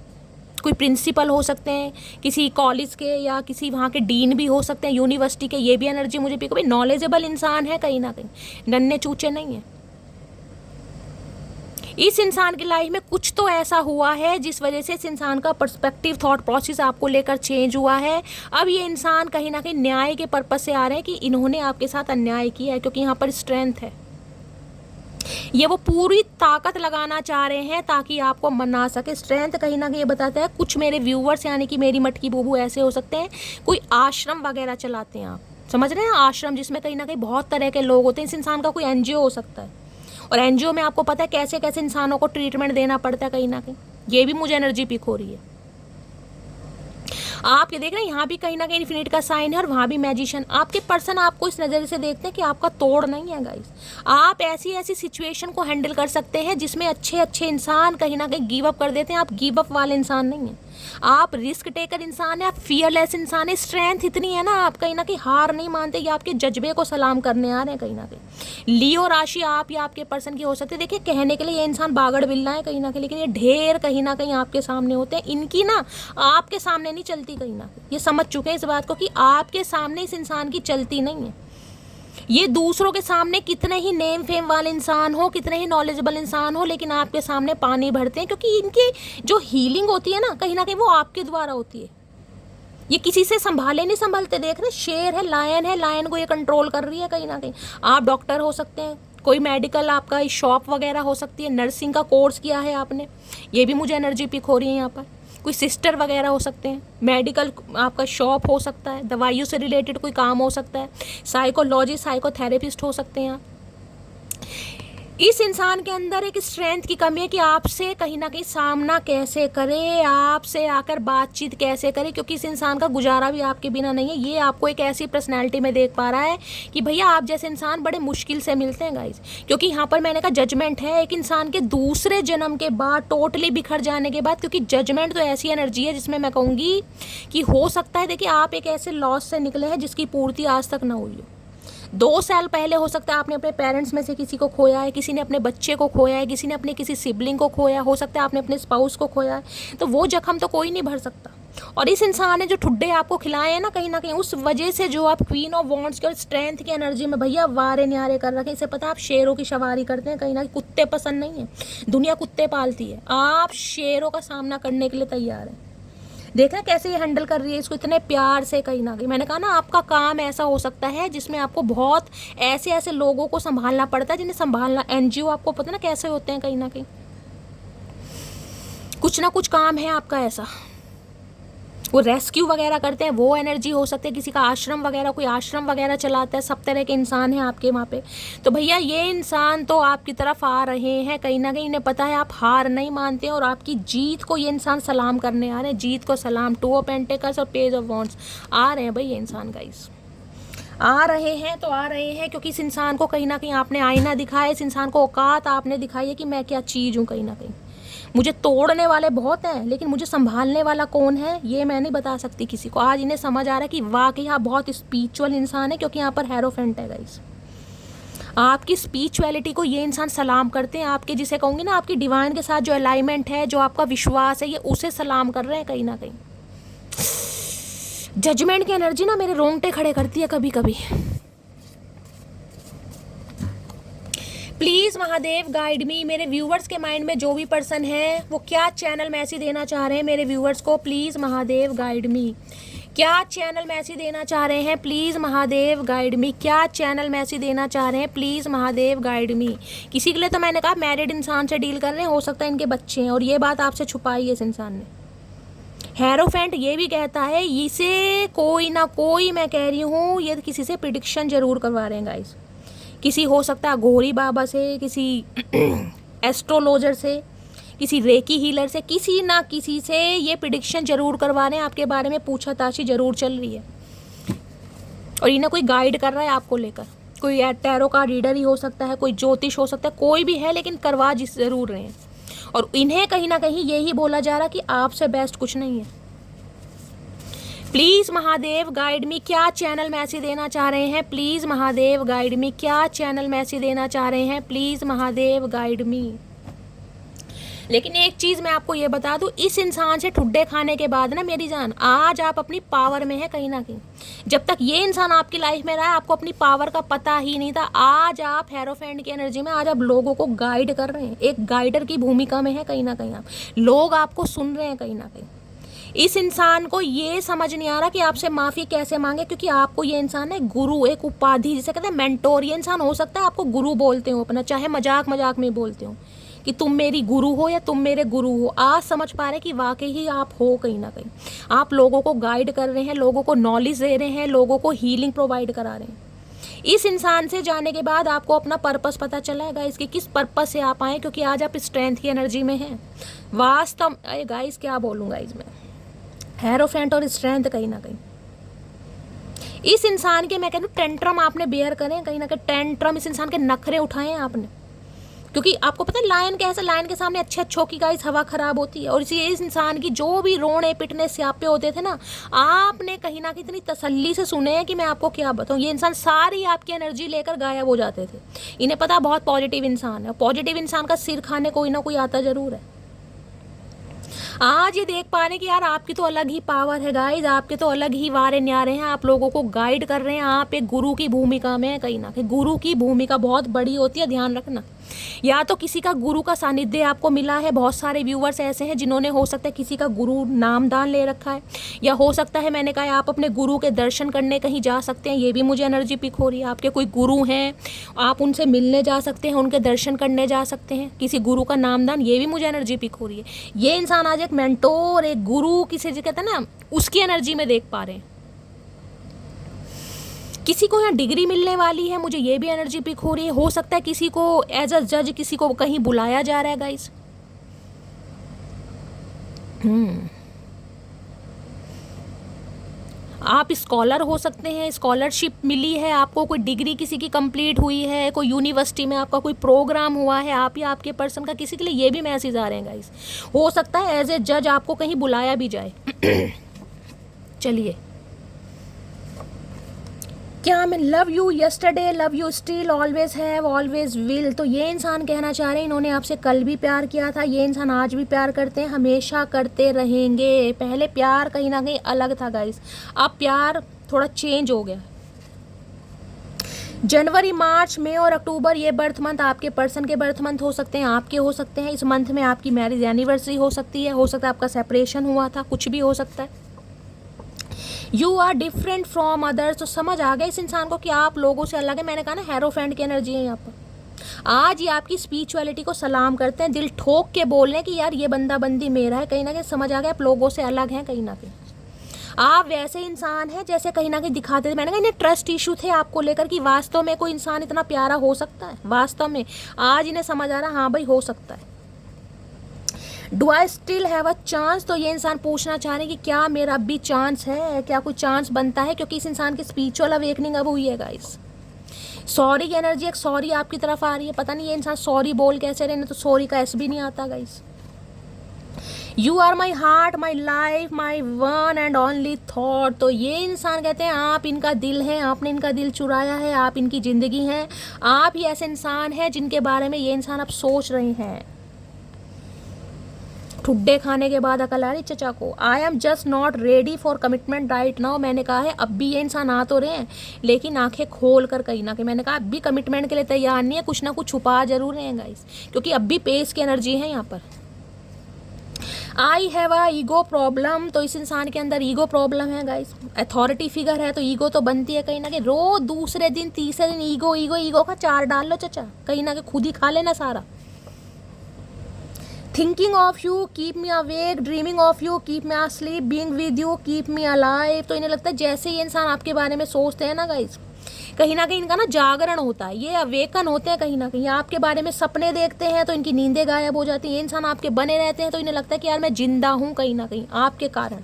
कोई प्रिंसिपल हो सकते हैं, किसी कॉलेज के या किसी वहाँ के डीन भी हो सकते हैं, यूनिवर्सिटी के। ये भी एनर्जी मुझे भी, कोई नॉलेजेबल इंसान है कहीं ना कहीं, नन्हे चूचे नहीं है। इस इंसान की लाइफ में कुछ तो ऐसा हुआ है जिस वजह से इस इंसान का पर्सपेक्टिव, थॉट प्रोसेस आपको लेकर चेंज हुआ है। अब ये इंसान कहीं ना कहीं न्याय के पर्पज से आ रहे हैं कि इन्होंने आपके साथ अन्याय किया है, क्योंकि यहाँ पर स्ट्रेंथ है। ये वो पूरी ताकत लगाना चाह रहे हैं ताकि आपको मना सके। स्ट्रेंथ कहीं ना कहीं ये बताता है, कुछ मेरे व्यूवर्स यानी कि मेरी मटकी बूबू ऐसे हो सकते हैं, कोई आश्रम वगैरह चलाते हैं, आप समझ रहे हैं, आश्रम जिसमें कहीं ना कहीं बहुत तरह के लोग होते हैं। इस इंसान का कोई एनजीओ हो सकता है और एनजीओ में आपको पता है कैसे कैसे इंसानों को ट्रीटमेंट देना पड़ता है कहीं ना कहीं। ये भी मुझे एनर्जी पिक हो रही है। आप ये देख रहे हैं यहाँ भी कहीं ना कहीं इन्फिनिट का साइन है और वहाँ भी मैजिशियन। आपके पर्सन आपको इस नज़र से देखते हैं कि आपका तोड़ नहीं है गाइस। आप ऐसी ऐसी सिचुएशन को हैंडल कर सकते हैं जिसमें अच्छे अच्छे इंसान कहीं ना कहीं गिव अप कर देते हैं। आप गिव अप वाले इंसान नहीं हैं, आप रिस्क टेकर इंसान है, आप फियरलेस इंसान है। स्ट्रेंथ इतनी है ना, आप कहीं ना कहीं हार नहीं मानते। ये आपके जज्बे को सलाम करने आ रहे हैं कहीं ना कहीं। लियो राशि आप या आपके पर्सन की हो सकती है। देखिए कहने के लिए ये इंसान बागड़ बिल्ला है कहीं ना कहीं, लेकिन ये ढेर कहीं ना कहीं आपके सामने होते हैं। इनकी ना आपके सामने नहीं चलती कहीं ना कहीं। ये समझ चुके हैं इस बात को कि आपके सामने इस इंसान की चलती नहीं है। ये दूसरों के सामने कितने ही नेम फेम वाले इंसान हो, कितने ही नॉलेजेबल इंसान हो, लेकिन आपके सामने पानी भरते हैं क्योंकि इनकी जो हीलिंग होती है ना कहीं ना कहीं वो आपके द्वारा होती है। ये किसी से संभाले नहीं संभलते। देख रहे शेर है, लायन को ये कंट्रोल कर रही है कहीं ना कहीं। आप डॉक्टर हो सकते हैं, कोई मेडिकल आपका शॉप वगैरह हो सकती है, नर्सिंग का कोर्स किया है आपने, ये भी मुझे एनर्जी पिक हो रही है यहाँ पर। कोई सिस्टर वगैरह हो सकते हैं, मेडिकल आपका शॉप हो सकता है, दवाइयों से रिलेटेड कोई काम हो सकता है, साइकोलॉजी, साइकोथेरेपिस्ट हो सकते हैं आप। इस इंसान के अंदर एक स्ट्रेंथ की कमी है कि आपसे कहीं ना कहीं सामना कैसे करे, आपसे आकर बातचीत कैसे करे, क्योंकि इस इंसान का गुजारा भी आपके बिना नहीं है। ये आपको एक ऐसी पर्सनैलिटी में देख पा रहा है कि भैया आप जैसे इंसान बड़े मुश्किल से मिलते हैं गाइज। क्योंकि यहाँ पर मैंने कहा जजमेंट है एक इंसान के दूसरे जन्म के बाद, टोटली बिखर जाने के बाद। क्योंकि जजमेंट तो ऐसी एनर्जी है जिसमें मैं कहूँगी कि हो सकता है, देखिए आप एक ऐसे लॉस से निकले हैं जिसकी पूर्ति आज तक ना हुई हो। 2 साल पहले हो सकता है आपने अपने पेरेंट्स में से किसी को खोया है, किसी ने अपने बच्चे को खोया है, किसी ने अपने किसी सिबलिंग को खोया, हो सकता है आपने अपने स्पाउस को खोया है। तो वो जख्म तो कोई नहीं भर सकता। और इस इंसान ने जो ठुड्डे आपको खिलाए हैं ना कहीं उस वजह से जो आप क्वीन ऑफ वॉन्ड्स के और स्ट्रेंथ की एनर्जी में भैया वारे न्यारे कर रखे। इसे पता है आप शेरों की सवारी करते हैं कहीं ना कहीं। कुत्ते पसंद नहीं है, दुनिया कुत्ते पालती है, आप शेरों का सामना करने के लिए तैयार हैं। देखना कैसे ये हैंडल कर रही है इसको इतने प्यार से कहीं ना कहीं। मैंने कहा ना आपका काम ऐसा हो सकता है जिसमें आपको बहुत ऐसे ऐसे लोगों को संभालना पड़ता है जिन्हें संभालना, एनजीओ आपको पता ना कैसे होते हैं कहीं ना कहीं। कुछ ना कुछ काम है आपका ऐसा, वो रेस्क्यू वगैरह करते हैं, वो एनर्जी हो सकती है। किसी का आश्रम वगैरह, कोई आश्रम वगैरह चलाता है। सब तरह के इंसान हैं आपके वहाँ पे। तो भैया ये इंसान तो आपकी तरफ आ रहे हैं, कहीं ना कहीं इन्हें पता है आप हार नहीं मानते और आपकी जीत को ये इंसान सलाम करने आ रहे हैं। जीत को सलाम। 2 ऑफ पेंटिकल्स और पेज ऑफ वॉन्ड्स आ रहे हैं भाई ये इंसान गाइस, आ रहे हैं तो आ रहे हैं, क्योंकि इस इंसान को कहीं ना कहीं आपने आईना दिखाया, इस इंसान को औकात आपने दिखाई है कि मैं क्या चीज़ हूँ। कहीं ना कहीं मुझे तोड़ने वाले बहुत हैं, लेकिन मुझे संभालने वाला कौन है ये मैं नहीं बता सकती किसी को। आज इन्हें समझ आ रहा है कि वाकई आप बहुत स्पिरिचुअल इंसान है, क्योंकि यहाँ पर हेरोफेंट है गाइस। आपकी स्पिरिचुअलिटी को ये इंसान सलाम करते हैं। आपके जिसे कहूँगी ना, आपकी डिवाइन के साथ जो अलाइनमेंट है, जो आपका विश्वास है, ये उसे सलाम कर रहे हैं कहीं ना कहीं। जजमेंट की एनर्जी ना मेरे रोंगटे खड़े करती है कभी कभी। प्लीज़ महादेव गाइड मी। मेरे व्यूवर्स के माइंड में जो भी पर्सन है वो क्या चैनल मैसेज देना चाह रहे हैं मेरे व्यूवर्स को, प्लीज़ महादेव गाइड मी। क्या चैनल मैसेज देना चाह रहे हैं, प्लीज़ महादेव गाइड मी। क्या चैनल मैसेज देना चाह रहे हैं, प्लीज़ महादेव गाइड मी। किसी के लिए तो मैंने कहा मैरिड इंसान से डील कर रहे हैं, हो सकता है इनके बच्चे हैं और ये बात आपसे छुपाई है इस इंसान ने। हेरोफेंट ये भी कहता है इसे कोई ना कोई, मैं कह रही हूँ, ये किसी से प्रिडिक्शन जरूर करवा रहे हैं गाइस। किसी हो सकता है घोरी बाबा से, किसी एस्ट्रोलॉजर से, किसी रेकी हीलर से, किसी ना किसी से ये प्रिडिक्शन जरूर करवा रहे हैं। आपके बारे में पूछताछी जरूर चल रही है और इन्हें कोई गाइड कर रहा है आपको लेकर। कोई टैरो का रीडर ही हो सकता है, कोई ज्योतिष हो सकता है, कोई भी है, लेकिन करवा जरूर रहे हैं। और इन्हें कहीं ना कहीं यही बोला जा रहा कि आपसे बेस्ट कुछ नहीं है। प्लीज़ महादेव गाइड मी। क्या चैनल मैसेज देना चाह रहे हैं, प्लीज़ महादेव गाइड मी। क्या चैनल मैसेज देना चाह रहे हैं, प्लीज़ महादेव गाइड मी। लेकिन एक चीज़ मैं आपको ये बता दूं, इस इंसान से ठुड्डे खाने के बाद ना मेरी जान, आज आप अपनी पावर में है कहीं ना कहीं। जब तक ये इंसान आपकी लाइफ में रहा है आपको अपनी पावर का पता ही नहीं था। आज आप हेरोफेंट की एनर्जी में, आज आप लोगों को गाइड कर रहे हैं। एक गाइडर की भूमिका में है कहीं ना कहीं आप। लोग आपको सुन रहे हैं कहीं ना कहीं। इस इंसान को ये समझ नहीं आ रहा कि आपसे माफ़ी कैसे मांगे, क्योंकि आपको ये इंसान है गुरु, एक उपाधि जिसे कहते हैं मेंटोर। ये इंसान हो सकता है आपको गुरु बोलते हो अपना, चाहे मजाक मजाक में बोलते हो कि तुम मेरी गुरु हो या तुम मेरे गुरु हो। आज समझ पा रहे कि वाकई ही आप हो कहीं ना कहीं। आप लोगों को गाइड कर रहे हैं, लोगों को नॉलेज दे रहे हैं, लोगों को हीलिंग प्रोवाइड करा रहे हैं। इस इंसान से जाने के बाद आपको अपना पर्पस पता चला है गाइस कि किस पर्पस से आप आए, क्योंकि आज आप स्ट्रेंथ की एनर्जी में हैं। वास्तव गाइस क्या बोलूँ गाइस मैं, हेरोफेंट और स्ट्रेंथ कहीं ना कहीं इस इंसान के, मैं कह रही हूँ टेंट्रम आपने बेयर करें कहीं ना कहीं। टेंट्रम, इस इंसान के नखरे उठाए हैं आपने, क्योंकि आपको पता है लायन कैसे, लायन के सामने अच्छे अच्छों की गाइस हवा खराब होती है। और इस इंसान की जो भी रोने पिटने स्यापे होते थे ना, आपने कहीं ना कहीं इतनी तसल्ली से सुने हैं कि मैं आपको क्या बताऊं। ये इंसान सारी आपकी एनर्जी लेकर गायब हो जाते थे। इन्हें पता बहुत पॉजिटिव इंसान है। पॉजिटिव इंसान का सिर खाने कोई ना कोई आता जरूर है। आज ये देख पा रहे हैं कि यार आपकी तो अलग ही पावर है गाइस, आपके तो अलग ही वारे न्यारे हैं। आप लोगों को गाइड कर रहे हैं, आप एक गुरु की भूमिका में है कहीं ना कहीं। गुरु की भूमिका बहुत बड़ी होती है, ध्यान रखना। या तो किसी का गुरु का सानिध्य आपको मिला है। बहुत सारे व्यूवर्स ऐसे हैं जिन्होंने हो सकता है किसी का गुरु नामदान ले रखा है, या हो सकता है मैंने कहा आप अपने गुरु के दर्शन करने कहीं जा सकते हैं। ये भी मुझे एनर्जी पिक हो रही है। आपके कोई गुरु हैं, आप उनसे मिलने जा सकते हैं, उनके दर्शन करने जा सकते हैं। किसी गुरु का नामदान, ये भी मुझे एनर्जी पिक हो रही है। ये इंसान आज एक मेंटोर, एक गुरु, किसी जो कहते हैं ना, उसकी एनर्जी में देख पा रहे हैं। किसी को यहाँ डिग्री मिलने वाली है, मुझे ये भी एनर्जी पिक हो रही है। हो सकता है किसी को एज अ जज किसी को कहीं बुलाया जा रहा है गाइस। आप स्कॉलर हो सकते हैं, स्कॉलरशिप मिली है आपको, कोई डिग्री किसी की कंप्लीट हुई है, कोई यूनिवर्सिटी में आपका कोई प्रोग्राम हुआ है, आप या आपके पर्सन का, किसी के लिए ये भी मैसेज आ रहे हैं गाइस। हो सकता है एज ए जज आपको कहीं बुलाया भी जाए। चलिए, क्या मैं love you yesterday, love you still, always have, always will. तो ये इंसान कहना चाह रहे हैं इन्होंने आपसे कल भी प्यार किया था, ये इंसान आज भी प्यार करते हैं, हमेशा करते रहेंगे। पहले प्यार कहीं ना कहीं अलग था गाइस, अब प्यार थोड़ा चेंज हो गया। जनवरी, मार्च, मई और अक्टूबर ये बर्थ मंथ आपके पर्सन के बर्थ मंथ हो सकते हैं, आपके हो सकते हैं। इस मंथ में आपकी मैरिज एनिवर्सरी हो सकती है, हो सकता है आपका सेपरेशन हुआ था, कुछ भी हो सकता है। You are different from others. तो समझ आ गया इस इंसान को कि आप लोगों से अलग है। मैंने कहा ना हेरोफेंट की एनर्जी है यहाँ पर। आज ये आपकी स्पिरिचुअलिटी को सलाम करते हैं, दिल ठोक के बोल रहे हैं कि यार ये बंदा बंदी मेरा है। कहीं ना कहीं समझ आ गया आप लोगों से अलग हैं कहीं ना कहीं। आप वैसे इंसान हैं जैसे कहीं ना कहीं दिखाते थे। मैंने कहा इन्हें ट्रस्ट इशू थे आपको लेकर कि वास्तव में कोई इंसान इतना प्यारा हो सकता है। वास्तव में आज इन्हें समझ आ रहा, हाँ भाई हो सकता है। Do I still have a chance, तो ये इंसान पूछना चाह रहे हैं कि क्या मेरा अब भी चांस है, क्या कोई चांस बनता है, क्योंकि इस इंसान की स्पिरिचुअल अवेकनिंग अब हुई है गाइस। सॉरी की एनर्जी, एक सॉरी आपकी तरफ आ रही है। पता नहीं ये इंसान सॉरी बोल कैसे रहे, तो सॉरी का एस भी नहीं आता guys. You are my heart, my life, my one and only thought, तो ये इंसान कहते हैं आप इनका दिल है, आपने इनका दिल चुराया है, आप इनकी ज़िंदगी हैं, आप ही ऐसे इंसान हैं जिनके बारे में ये इंसान अब सोच रहे हैं। ठुड्डे खाने के बाद अकल आ रही चचा को। I am just not ready for commitment right now, मैंने कहा है अब भी ये इंसान आ तो रहे हैं लेकिन आंखें खोल कर कहीं ना कहीं, मैंने कहा अब भी कमिटमेंट के लिए तैयार नहीं है, कुछ ना कुछ छुपा जरूर रहे हैं गाइस, क्योंकि अब भी पेस की एनर्जी है यहाँ पर। I have a ego problem, तो इस इंसान के अंदर ईगो प्रॉब्लम है गाइस। अथॉरिटी फिगर है तो ईगो तो बनती है कहीं ना कहीं। रोज दूसरे दिन तीसरे दिन ईगो ईगो ईगो का चार डाल लो चचा, कहीं ना कहीं खुद ही खा लेना सारा। Thinking of you keep me awake, dreaming of you keep me asleep, being with you keep me alive, तो इन्हें लगता है जैसे ये इंसान आपके बारे में सोचते हैं ना गाइस, कहीं ना कहीं इनका ना जागरण होता है, ये अवेकन होते हैं कहीं ना कहीं। आपके बारे में सपने देखते हैं तो इनकी नींदें गायब हो जाती हैं। ये इंसान आपके बने रहते हैं तो इन्हें लगता है कि यार मैं जिंदा हूँ कहीं ना कहीं आपके कारण।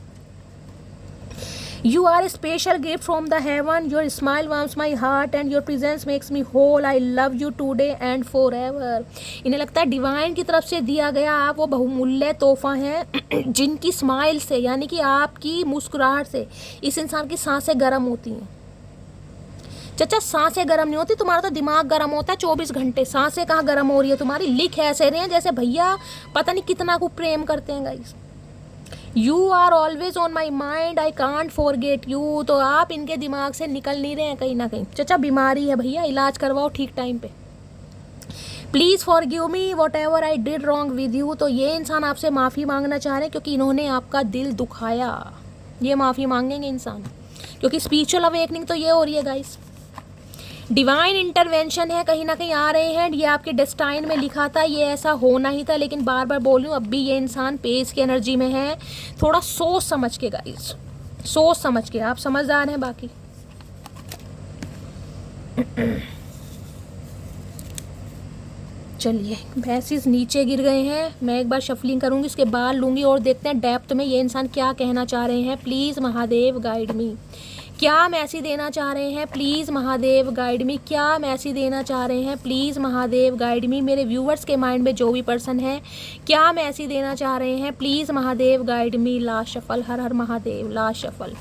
You are a special gift from the heaven. Your smile warms my heart and your presence makes me whole. I love you today and forever. इन्हें लगता है डिवाइन की तरफ से दिया गया आप वो बहुमूल्य तोहफा हैं जिनकी स्माइल से, यानी कि आपकी मुस्कुराहट से इस इंसान की सांसें गर्म होती हैं। चचा सांसें गर्म नहीं होती, तुम्हारा तो दिमाग गर्म होता है 24 घंटे। सांसें कहाँ गर्म हो रही है तुम्हारी, लिख ऐसे रहे हैं जैसे भैया पता नहीं कितना को प्रेम करते हैं guys. You are always on my mind, I can't forget you, तो आप इनके दिमाग से निकल नहीं रहे हैं कहीं ना कहीं। चचा बीमारी है भैया, इलाज करवाओ ठीक टाइम पे। Please forgive me what ever I did wrong with you, तो ये इंसान आपसे माफ़ी मांगना चाह रहे हैं क्योंकि इन्होंने आपका दिल दुखाया। ये माफ़ी मांगेंगे इंसान, क्योंकि स्पिरिचुअल अवेकनिंग तो ये हो रही है गाइस। डिवाइन इंटरवेंशन है कहीं ना कहीं आ रहे हैं। ये आपके डेस्टाइन में लिखा था, ये ऐसा होना ही था, लेकिन बार बार बोल रही हूँ अब भी ये इंसान पेस की एनर्जी में है। थोड़ा सोच समझ के गाइस, सोच समझ के, आप समझदार हैं बाकी। चलिए भैंसिस नीचे गिर गए हैं, मैं एक बार शफलिंग करूँगी, इसके बाल लूँगी और देखते हैं डेप्थ में ये इंसान क्या कहना चाह रहे हैं। प्लीज़ महादेव गाइड मी, क्या मैसेज देना चाह रहे हैं, प्लीज़ महादेव गाइड मी, क्या मैसेज देना चाह रहे हैं, प्लीज़ महादेव गाइड मी। मेरे व्यूवर्स के माइंड में जो भी पर्सन है क्या मैसेज देना चाह रहे हैं, please Mahadev guide me. Last shuffle, हर हर महादेव, लास्ट शफल,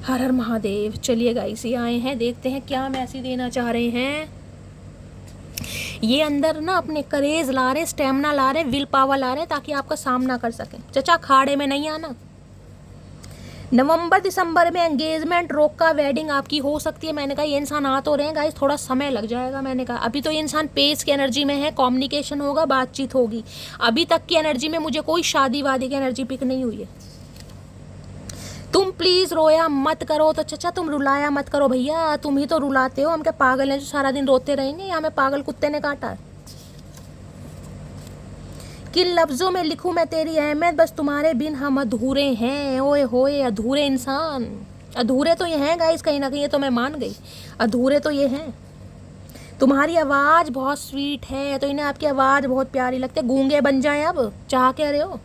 हर हर महादेव। चलिए गाइस ये आए हैं, देखते हैं क्या मैसेज देना चाह रहे हैं। ये अंदर ना अपने करेज ला रहे, स्टेमिना ला रहे, विल पावर ला रहे हैं ताकि आपका सामना कर सकें। चचा खाड़े में नहीं आना। नवंबर दिसंबर में एंगेजमेंट रोका वेडिंग आपकी हो सकती है। मैंने कहा ये इंसान आ तो रहे हैं गाइस, थोड़ा समय लग जाएगा। मैंने कहा अभी तो ये इंसान पेस की एनर्जी में है, कम्युनिकेशन होगा, बातचीत होगी। अभी तक की एनर्जी में मुझे कोई शादी वादी की एनर्जी पिक नहीं हुई है। तुम प्लीज़ रोया मत करो, तो चचा तुम रुलाया मत करो भैया, तुम ही तो रुलाते हो। हम क्या पागल हैं जो सारा दिन रोते रहेंगे, या हमें पागल कुत्ते ने काटा है। किन लफ्ज़ों में लिखूं मैं तेरी अहमियत, बस तुम्हारे बिन हम अधूरे हैं। ओए होए अधूरे इंसान, अधूरे तो ये हैं गाइस कहीं ना कहीं, ये तो मैं मान गई, अधूरे तो ये हैं। तुम्हारी आवाज़ बहुत स्वीट है, तो इन्हें आपकी आवाज़ बहुत प्यारी लगती है। गूंगे बन जाएं अब, चाह क्या रहे हो।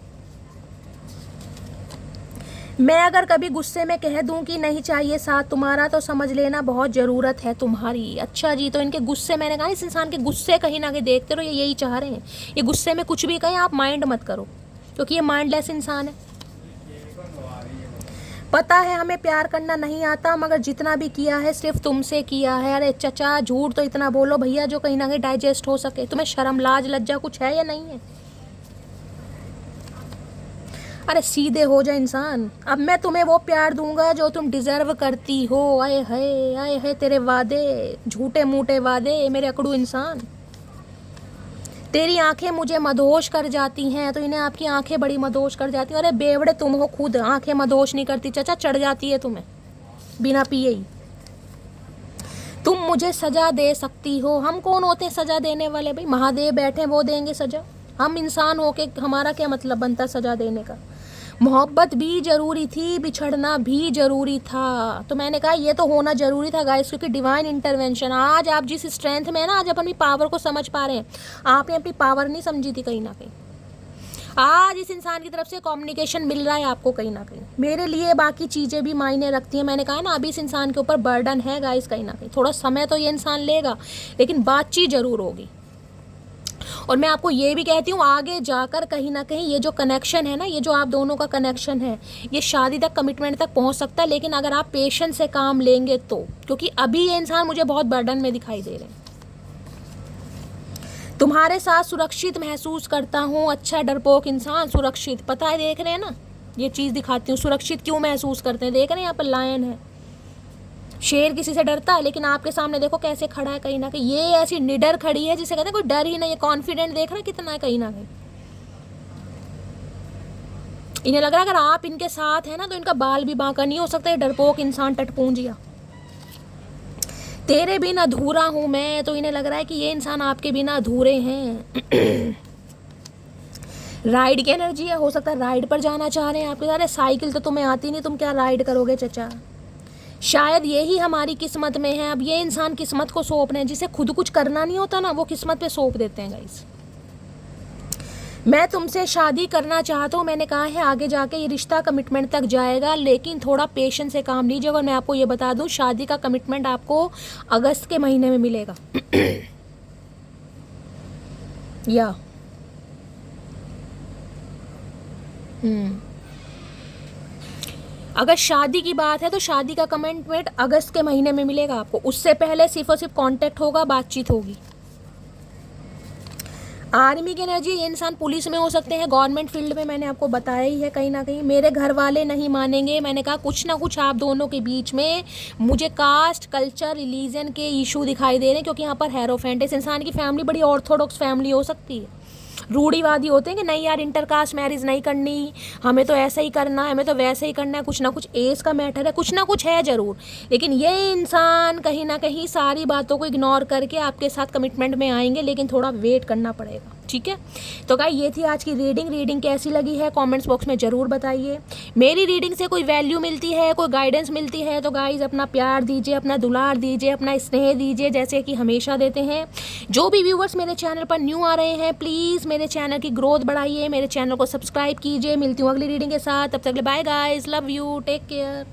मैं अगर कभी गुस्से में कह दूं कि नहीं चाहिए साथ तुम्हारा, तो समझ लेना बहुत ज़रूरत है तुम्हारी। अच्छा जी, तो इनके गुस्से, मैंने कहा इस इंसान के गुस्से कहीं ना कहीं देखते रहो, ये यही चाह रहे हैं। ये गुस्से में कुछ भी कहें आप माइंड मत करो, क्योंकि ये माइंडलेस इंसान है। पता है हमें प्यार करना नहीं आता, मगर जितना भी किया है सिर्फ तुमसे किया है। अरे चचा झूठ तो इतना बोलो भैया जो कहीं ना कहीं डाइजेस्ट हो सके। तुम्हें शर्म लाज लज्जा कुछ है या नहीं है। अरे सीधे हो जाए इंसान। अब मैं तुम्हें वो प्यार दूंगा जो तुम डिजर्व करती हो। आए है तेरे वादे, झूठे मूठे वादे मेरे अकड़ू इंसान। तेरी आंखें मुझे मदहोश कर जाती हैं, तो इन्हें आपकी आंखें बड़ी मदहोश कर जाती हैं। अरे बेवड़े तुम हो खुद, आंखें मदहोश नहीं करती चचा, चढ़ जाती है तुम्हें बिना पिए ही। तुम मुझे सजा दे सकती हो। हम कौन होते हैं सजा देने वाले भाई, महादेव बैठे वो देंगे सजा। हम इंसान हो के हमारा क्या मतलब बनता सजा देने का। मोहब्बत भी ज़रूरी थी, बिछड़ना भी ज़रूरी था। तो मैंने कहा ये तो होना ज़रूरी था गाइस, क्योंकि डिवाइन इंटरवेंशन। आज आप जिस स्ट्रेंथ में है ना, आज अपनी पावर को समझ पा रहे हैं। आपने अपनी पावर नहीं समझी थी कहीं ना कहीं। आज इस इंसान की तरफ से कम्युनिकेशन मिल रहा है आपको कहीं ना कहीं। मेरे लिए बाकी चीज़ें भी मायने रखती हैं। मैंने कहा ना, अभी इस इंसान के ऊपर बर्डन है गाइस कहीं ना कहीं। थोड़ा समय तो ये इंसान लेगा, लेकिन बातचीत ज़रूर होगी। और मैं आपको ये भी कहती हूँ, आगे जाकर कहीं ना कहीं ये जो कनेक्शन है ना, ये जो आप दोनों का कनेक्शन है, ये शादी तक, कमिटमेंट तक पहुँच सकता है। लेकिन अगर आप पेशेंस से काम लेंगे तो, क्योंकि अभी ये इंसान मुझे बहुत बर्डन में दिखाई दे रहे हैं। तुम्हारे साथ सुरक्षित महसूस करता हूँ। अच्छा, डरपोक इंसान, सुरक्षित, पता है, देख रहे हैं ना, ये चीज़ दिखाती हूँ। सुरक्षित क्यों महसूस करते हैं, देख रहे हैं यहाँ पर लायन है। शेर किसी से डरता है, लेकिन आपके सामने देखो कैसे खड़ा है कहीं ना कहीं। ये ऐसी निडर खड़ी है जिसे कहते हैं कोई डर ही नहीं है। कॉन्फिडेंट देख रहे हैं कितना है कहीं ना कहीं। इन्हें लग रहा है अगर आप इनके साथ है ना तो इनका बाल भी बांका नहीं हो सकता। ये डरपोक इंसान, टटपूंजिया। तेरे बिना अधूरा हूं मैं, तो इन्हें लग रहा है कि ये इंसान आपके बिना अधूरे हैं। राइड की एनर्जी है, हो सकता है राइड पर जाना चाह रहे हैं आपके साथ। साइकिल तो तुम्हें आती नहीं, तुम क्या राइड करोगे चचा। शायद यही हमारी किस्मत में है। अब ये इंसान किस्मत को सौंप रहे हैं। जिसे खुद कुछ करना नहीं होता ना, वो किस्मत पे सौंप देते हैं गाइस। मैं तुमसे शादी करना चाहता हूँ। मैंने कहा है आगे जाके ये रिश्ता कमिटमेंट तक जाएगा, लेकिन थोड़ा पेशेंस से काम लीजिएगा। और मैं आपको ये बता दूँ, शादी का कमिटमेंट आपको अगस्त के महीने में मिलेगा। या अगर शादी की बात है तो शादी का कमिटमेंट अगस्त के महीने में मिलेगा आपको। उससे पहले सिर्फ और सिर्फ कांटेक्ट होगा, बातचीत होगी। आर्मी की एनर्जी, ये इंसान पुलिस में हो सकते हैं, गवर्नमेंट फील्ड में, मैंने आपको बताया ही है कहीं ना कहीं। मेरे घर वाले नहीं मानेंगे। मैंने कहा कुछ ना कुछ आप दोनों के बीच में मुझे कास्ट, कल्चर, रिलीजन के इशू दिखाई दे रहे हैं, क्योंकि यहाँ पर हेरोफेंट। इस इंसान की फैमिली बड़ी ऑर्थोडॉक्स फैमिली हो सकती है। रूढ़ीवादी होते हैं कि नहीं यार, इंटरकास्ट मैरिज नहीं करनी, हमें तो ऐसा ही करना है, हमें तो वैसे ही करना है। कुछ ना कुछ एज का मैटर है, कुछ ना कुछ है ज़रूर। लेकिन ये इंसान कहीं ना कहीं सारी बातों को इग्नोर करके आपके साथ कमिटमेंट में आएंगे, लेकिन थोड़ा वेट करना पड़ेगा। ठीक है, तो गाइस ये थी आज की रीडिंग कैसी लगी है कमेंट्स बॉक्स में ज़रूर बताइए। मेरी रीडिंग से कोई वैल्यू मिलती है, कोई गाइडेंस मिलती है, तो गाइस अपना प्यार दीजिए, अपना दुलार दीजिए, अपना स्नेह दीजिए, जैसे कि हमेशा देते हैं। जो भी व्यूवर्स मेरे चैनल पर न्यू आ रहे हैं, प्लीज़ मेरे चैनल की ग्रोथ बढ़ाइए, मेरे चैनल को सब्सक्राइब कीजिए। मिलती हूँ अगली रीडिंग के साथ, तब तक bye guys, love you, take care.